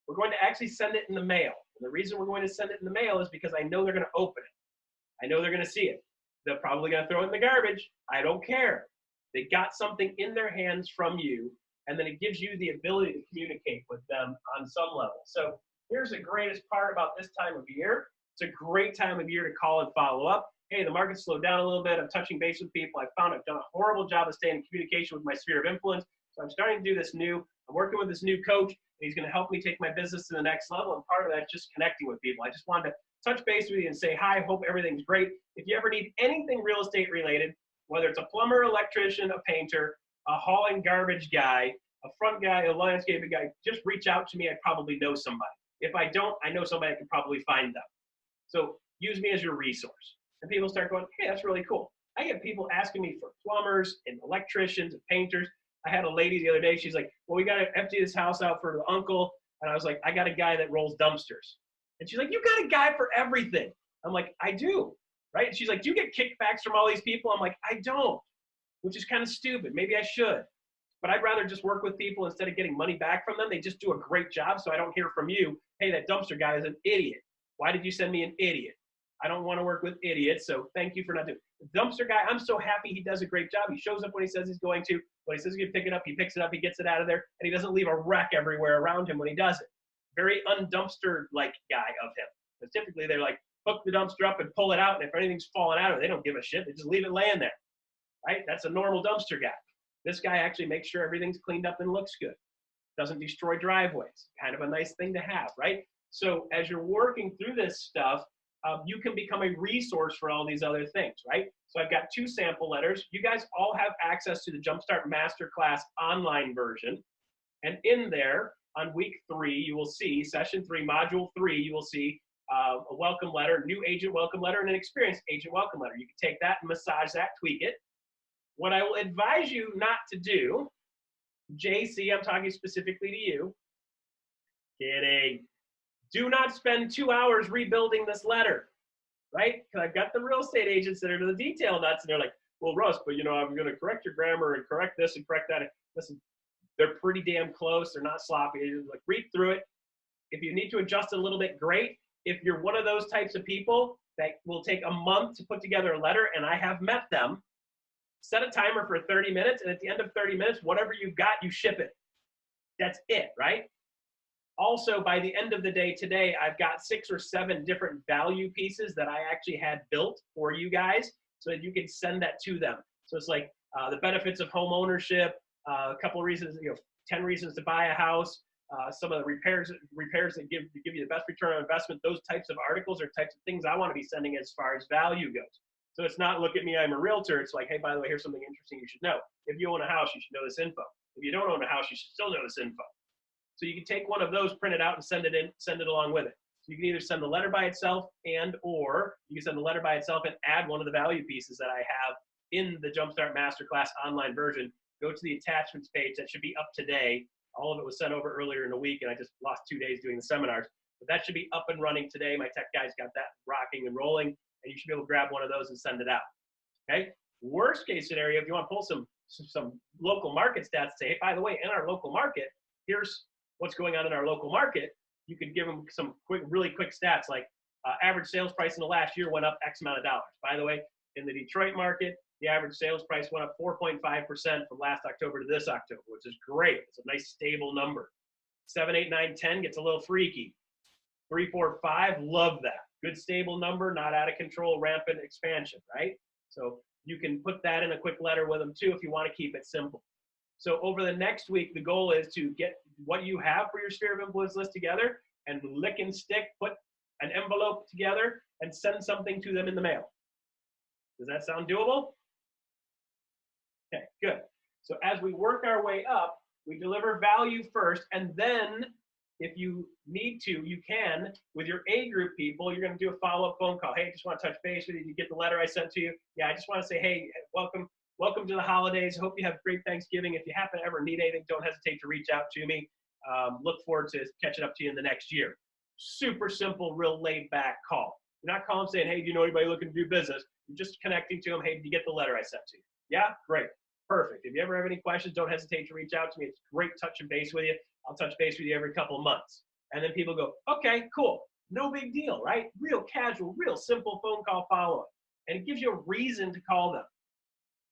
We're going to actually send it in the mail. And the reason we're going to send it in the mail is because I know they're going to open it. I know they're going to see it. They're probably going to throw it in the garbage. I don't care. They got something in their hands from you, and then it gives you the ability to communicate with them on some level. So here's the greatest part about this time of year. It's a great time of year to call and follow up. Hey, the market slowed down a little bit. I'm touching base with people. I found I've done a horrible job of staying in communication with my sphere of influence. So I'm starting to do this new. I'm working with this new coach, and he's going to help me take my business to the next level. And part of that is just connecting with people. I just wanted to touch base with you and say hi. Hope everything's great. If you ever need anything real estate related, whether it's a plumber, electrician, a painter, a hauling garbage guy, a front guy, a landscaping guy, just reach out to me. I probably know somebody. If I don't, I know somebody I can probably find them. So use me as your resource. And people start going, hey, that's really cool. I get people asking me for plumbers and electricians and painters. I had a lady the other day. She's like, well, we got to empty this house out for the uncle. And I was like, I got a guy that rolls dumpsters. And she's like, you got a guy for everything. I'm like, I do. Right? And she's like, do you get kickbacks from all these people? I'm like, I don't, which is kind of stupid. Maybe I should. But I'd rather just work with people instead of getting money back from them. They just do a great job, so I don't hear from you, hey, that dumpster guy is an idiot. Why did you send me an idiot? I don't want to work with idiots, so thank you for not doing it. The dumpster guy, I'm so happy he does a great job. He shows up when he says he's going to. When he says he's going to pick it up, he picks it up, he gets it out of there, and he doesn't leave a wreck everywhere around him when he does it. Very undumpster-like guy of him. Because typically they're like, hook the dumpster up and pull it out, and if anything's falling out of it, they don't give a shit. They just leave it laying there, right? That's a normal dumpster guy. This guy actually makes sure everything's cleaned up and looks good. Doesn't destroy driveways. Kind of a nice thing to have, right? So as you're working through this stuff, you can become a resource for all these other things, right? So I've got 2 sample letters. You guys all have access to the Jumpstart Masterclass online version. And in there, on week 3, you will see, session 3, module 3, you will see a welcome letter, new agent welcome letter, and an experienced agent welcome letter. You can take that and massage that, tweak it. What I will advise you not to do, JC, I'm talking specifically to you. Kidding. Do not spend 2 hours rebuilding this letter, right? Because I've got the real estate agents that are to the detail nuts, and they're like, well, Russ, but I'm going to correct your grammar and correct this and correct that. Listen, they're pretty damn close. They're not sloppy. Like, read through it. If you need to adjust it a little bit, great. If you're one of those types of people that will take a month to put together a letter, and I have met them, set a timer for 30 minutes, and at the end of 30 minutes, whatever you've got, you ship it. That's it, right? Also, by the end of the day today, I've got 6 or 7 different value pieces that I actually had built for you guys so that you can send that to them. So it's like the benefits of home ownership, a couple of reasons, 10 reasons to buy a house, some of the repairs that give you the best return on investment. Those types of articles are types of things I want to be sending as far as value goes. So it's not look at me, I'm a realtor. It's like, hey, by the way, here's something interesting you should know. If you own a house, you should know this info. If you don't own a house, you should still know this info. So you can take one of those, print it out, and send it along with it. So you can either send the letter by itself or you can send the letter by itself and add one of the value pieces that I have in the Jumpstart Masterclass online version. Go to the attachments page. That should be up today. All of it was sent over earlier in the week, and I just lost 2 days doing the seminars. But that should be up and running today. My tech guys got that rocking and rolling, and you should be able to grab one of those and send it out. Okay? Worst case scenario, if you want to pull some local market stats, say, hey, by the way, in our local market, here's what's going on in our local market. You could give them some really quick stats like average sales price in the last year went up X amount of dollars. By the way, in the Detroit market, the average sales price went up 4.5% from last October to this October, which is great. It's a nice stable number. 7, 8, 9, 10 gets a little freaky. 3, 4, 5, love that. Good stable number, not out of control, rampant expansion, right? So you can put that in a quick letter with them too if you want to keep it simple. So over the next week, the goal is to get what you have for your sphere of influence list together and lick and stick, put an envelope together and send something to them in the mail. Does that sound doable? Okay, good. So as we work our way up, we deliver value first, and then if you need to, you can, with your A group people, you're going to do a follow-up phone call. Hey, just want to touch base with you. Did you get the letter I sent to you? Yeah, I just want to say, hey, welcome to the holidays. Hope you have a great Thanksgiving. If you happen to ever need anything, don't hesitate to reach out to me. Look forward to catching up to you in the next year. Super simple, real laid-back call. You're not calling saying, hey, do you know anybody looking to do business? You're just connecting to them. Hey, did you get the letter I sent to you? Yeah, great. Perfect. If you ever have any questions, don't hesitate to reach out to me. It's great touching base with you. I'll touch base with you every couple of months. And then people go, okay, cool. No big deal, right? Real casual, real simple phone call follow-up. And it gives you a reason to call them.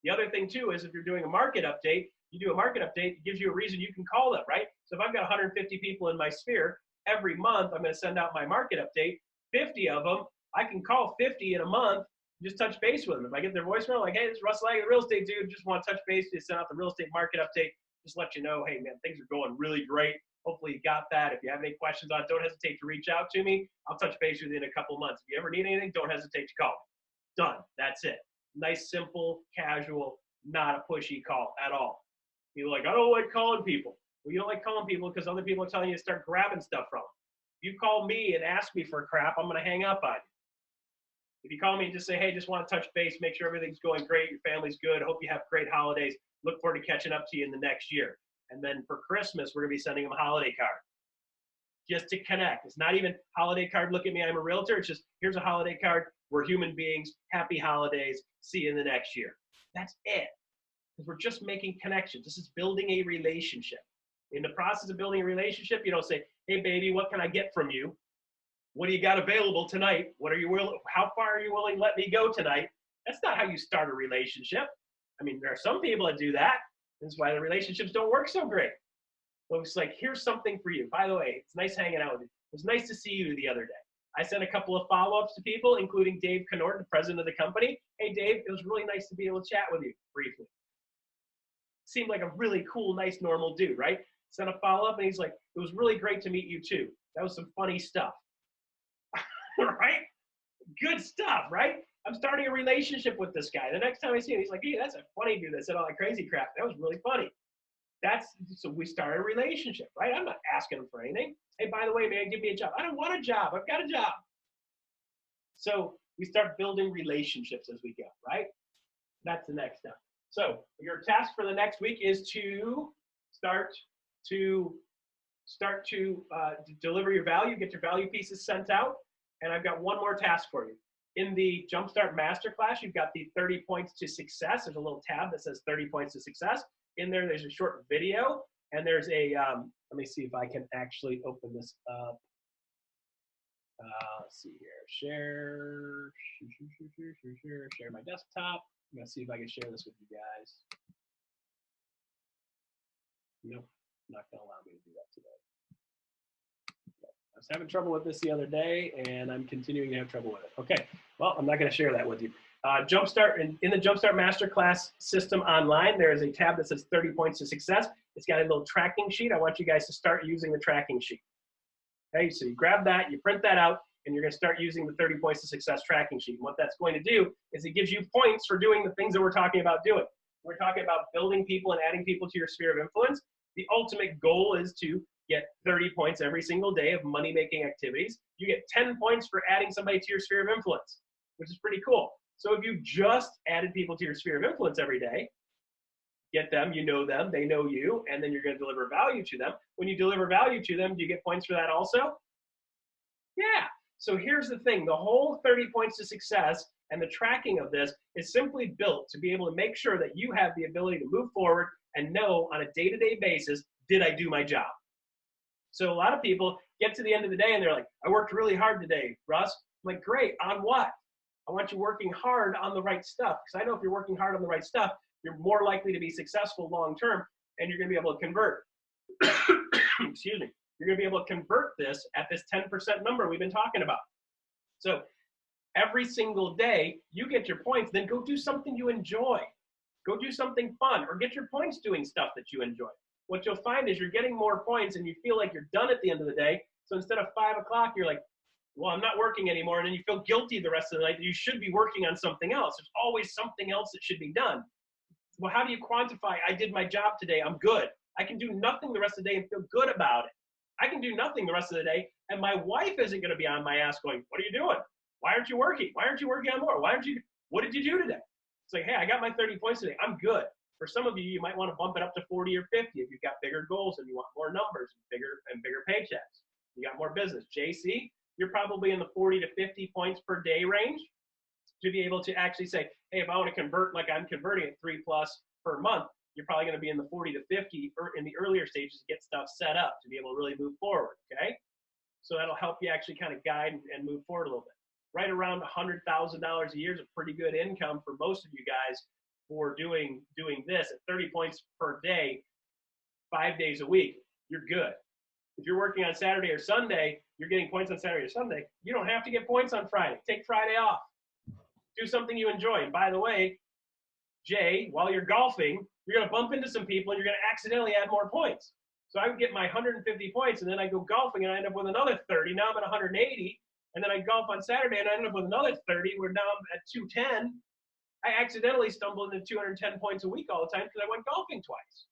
The other thing, too, is if you're doing a market update, you do a market update, it gives you a reason you can call them, right? So if I've got 150 people in my sphere, every month I'm going to send out my market update. 50 of them, I can call 50 in a month, just touch base with them. If I get their voicemail, like, hey, this is Russell, the real estate dude, just want to touch base, just send out the real estate market update, just let you know, hey, man, things are going really great. Hopefully you got that. If you have any questions on it, don't hesitate to reach out to me. I'll touch base with you in a couple months. If you ever need anything, don't hesitate to call me. Done. That's it. Nice, simple, casual, not a pushy call at all. You're like, I don't like calling people. Well, you don't like calling people because other people are telling you to start grabbing stuff from them. If you call me and ask me for crap, I'm going to hang up on you. If you call me and just say, hey, just want to touch base, make sure everything's going great, your family's good, hope you have great holidays, look forward to catching up to you in the next year. And then for Christmas, we're going to be sending them a holiday card just to connect. It's not even holiday card, look at me, I'm a realtor. It's just, here's a holiday card. We're human beings. Happy holidays. See you in the next year. That's it. Because we're just making connections. This is building a relationship. In the process of building a relationship, you don't say, hey, baby, what can I get from you? What do you got available tonight? What are you willing? How far are you willing to let me go tonight? That's not how you start a relationship. I mean, there are some people that do that. That's why the relationships don't work so great. So it's like, here's something for you. By the way, it's nice hanging out with you. It was nice to see you the other day. I sent a couple of follow-ups to people, including Dave Knort, the president of the company. Hey, Dave, it was really nice to be able to chat with you briefly. Seemed like a really cool, nice, normal dude, right? Sent a follow-up, and he's like, it was really great to meet you, too. That was some funny stuff. Right? Good stuff, right? I'm starting a relationship with this guy. The next time I see him, he's like, hey, that's a funny dude that said all that crazy crap. That was really funny. So we start a relationship, right? I'm not asking him for anything. Hey, by the way, man, give me a job. I don't want a job. I've got a job. So we start building relationships as we go, right? That's the next step. So your task for the next week is to start to deliver your value, get your value pieces sent out. And I've got one more task for you. In the Jumpstart Masterclass, you've got the 30 points to success. There's a little tab that says 30 points to success. In there's a short video, and there's a, let me see if I can actually open this up. Let's see here, share my desktop. I'm gonna see if I can share this with you guys. Nope, not gonna allow me to do that today. I was having trouble with this the other day, and I'm continuing to have trouble with it. Okay, well, I'm not gonna share that with you. Jumpstart, in the Jumpstart Masterclass system online, there is a tab that says 30 points to success. It's got a little tracking sheet. I want you guys to start using the tracking sheet. Okay, so you grab that, you print that out, and you're going to start using the 30 points to success tracking sheet. And what that's going to do is it gives you points for doing the things that we're talking about doing. We're talking about building people and adding people to your sphere of influence. The ultimate goal is to get 30 points every single day of money-making activities. You get 10 points for adding somebody to your sphere of influence, which is pretty cool. So if you just added people to your sphere of influence every day, get them, you know them, they know you, and then you're going to deliver value to them. When you deliver value to them, do you get points for that also? Yeah. So here's the thing. The whole 30 points to success and the tracking of this is simply built to be able to make sure that you have the ability to move forward and know on a day-to-day basis, did I do my job? So a lot of people get to the end of the day and they're like, I worked really hard today, Russ. I'm like, great, on what? I want you working hard on the right stuff, because I know if you're working hard on the right stuff, you're more likely to be successful long-term, and you're going to be able to convert. Excuse me. You're going to be able to convert this at this 10% number we've been talking about. So every single day, you get your points, then go do something you enjoy. Go do something fun, or get your points doing stuff that you enjoy. What you'll find is you're getting more points, and you feel like you're done at the end of the day. So instead of 5 o'clock, you're like, well, I'm not working anymore, and then you feel guilty the rest of the night. You should be working on something else. There's always something else that should be done. Well, how do you quantify, I did my job today, I'm good. I can do nothing the rest of the day and feel good about it. I can do nothing the rest of the day, and my wife isn't going to be on my ass going, what are you doing? Why aren't you working? Why aren't you working on more? What did you do today? It's like, hey, I got my 30 points today. I'm good. For some of you, you might want to bump it up to 40 or 50 if you've got bigger goals and you want more numbers and bigger paychecks. You got more business. JC, you're probably in the 40 to 50 points per day range to be able to actually say, hey, if I want to convert like I'm converting at 3+ per month, you're probably going to be in the 40 to 50 or in the earlier stages to get stuff set up to be able to really move forward, okay? So that'll help you actually kind of guide and move forward a little bit. Right around $100,000 a year is a pretty good income for most of you guys for doing this at 30 points per day, 5 days a week. You're good. If you're working on Saturday or Sunday, you're getting points on Saturday or Sunday. You don't have to get points on Friday. Take Friday off. Do something you enjoy. And by the way, Jay, while you're golfing, you're going to bump into some people and you're going to accidentally add more points. So I would get my 150 points and then I go golfing and I end up with another 30. Now I'm at 180. And then I golf on Saturday and I end up with another 30 where now I'm at 210. I accidentally stumbled into 210 points a week all the time because I went golfing twice.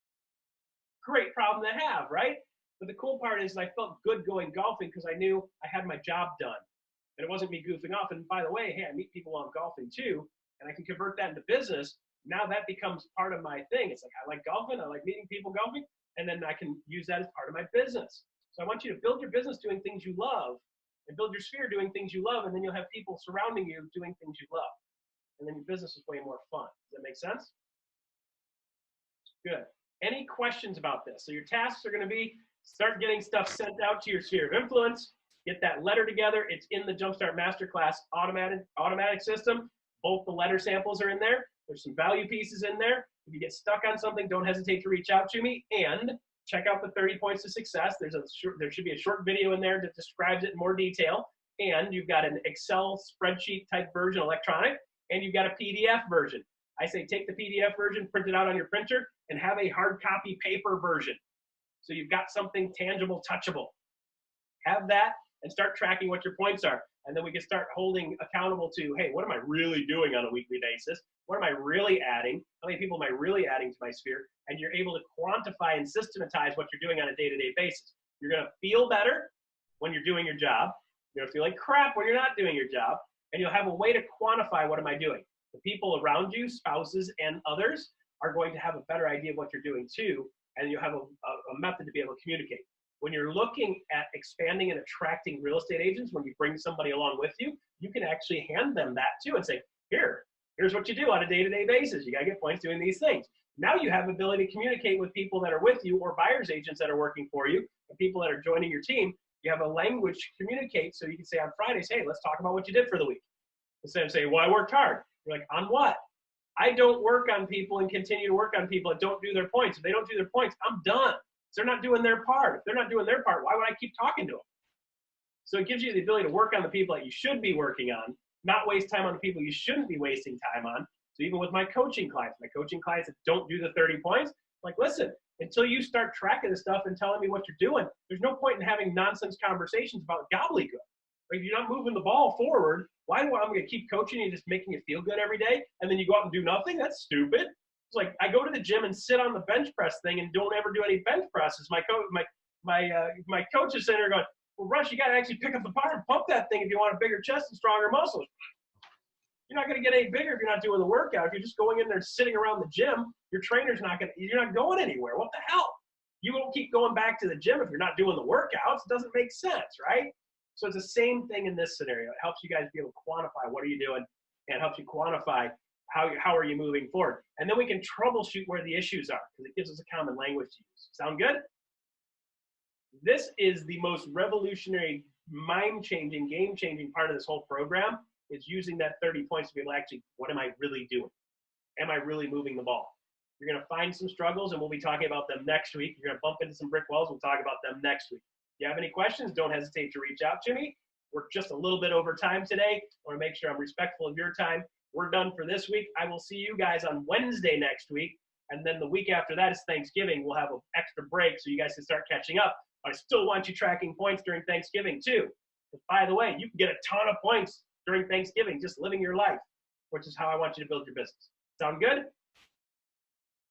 Great problem to have, right? But the cool part is I felt good going golfing because I knew I had my job done. And it wasn't me goofing off. And by the way, hey, I meet people while I'm golfing too, and I can convert that into business. Now that becomes part of my thing. It's like I like golfing, I like meeting people golfing, and then I can use that as part of my business. So I want you to build your business doing things you love, and build your sphere doing things you love, and then you'll have people surrounding you doing things you love. And then your business is way more fun. Does that make sense? Good. Any questions about this? So your tasks are going to be start getting stuff sent out to your sphere of influence, get that letter together. It's in the Jumpstart Masterclass automatic system. Both the letter samples are in there. There's some value pieces in there. If you get stuck on something, don't hesitate to reach out to me and check out the 30 points to success. There should be a short video in there that describes it in more detail. And you've got an Excel spreadsheet type version, electronic, and you've got a PDF version. I say take the PDF version, print it out on your printer, and have a hard copy paper version. So you've got something tangible, touchable. Have that and start tracking what your points are. And then we can start holding accountable to, hey, what am I really doing on a weekly basis? What am I really adding? How many people am I really adding to my sphere? And you're able to quantify and systematize what you're doing on a day-to-day basis. You're going to feel better when you're doing your job. You're going to feel like crap when you're not doing your job. And you'll have a way to quantify what am I doing. The people around you, spouses and others, are going to have a better idea of what you're doing too. And you'll have a method to be able to communicate. When you're looking at expanding and attracting real estate agents, when you bring somebody along with you, you can actually hand them that too and say, here's what you do on a day-to-day basis. You got to get points doing these things. Now you have the ability to communicate with people that are with you or buyer's agents that are working for you and people that are joining your team. You have a language to communicate so you can say on Fridays, hey, let's talk about what you did for the week. Instead of saying, well, I worked hard. You're like, on what? I don't work on people and continue to work on people that don't do their points. If they don't do their points, I'm done. So they're not doing their part. If they're not doing their part, why would I keep talking to them? So it gives you the ability to work on the people that you should be working on not waste time on the people you shouldn't be wasting time on. So even with my coaching clients that don't do the 30 points, like, listen, until you start tracking the stuff and telling me what you're doing, there's no point in having nonsense conversations about gobbledygook. Like, if you're not moving the ball forward, why do I'm going to keep coaching you, just making you feel good every day, and then you go out and do nothing? That's stupid. It's like I go to the gym and sit on the bench press thing and don't ever do any bench presses. My coach is sitting there going, well, Rush, you got to actually pick up the bar and pump that thing if you want a bigger chest and stronger muscles. You're not going to get any bigger if you're not doing the workout. If you're just going in there sitting around the gym, your trainer's you're not going anywhere. What the hell? You won't keep going back to the gym if you're not doing the workouts. It doesn't make sense, right? So it's the same thing in this scenario. It helps you guys be able to quantify what are you doing, and it helps you quantify how are you moving forward. And then we can troubleshoot where the issues are, because it gives us a common language to use. Sound good? This is the most revolutionary, mind-changing, game-changing part of this whole program, is using that 30 points to be able to actually, what am I really doing? Am I really moving the ball? You're going to find some struggles, and we'll be talking about them next week. You're going to bump into some brick walls. We'll talk about them next week. If you have any questions, don't hesitate to reach out to me. We're just a little bit over time today. I want to make sure I'm respectful of your time. We're done for this week. I will see you guys on Wednesday next week, and then the week after that is Thanksgiving. We'll have an extra break so you guys can start catching up. I still want you tracking points during Thanksgiving too. But by the way, you can get a ton of points during Thanksgiving just living your life, which is how I want you to build your business. Sound good?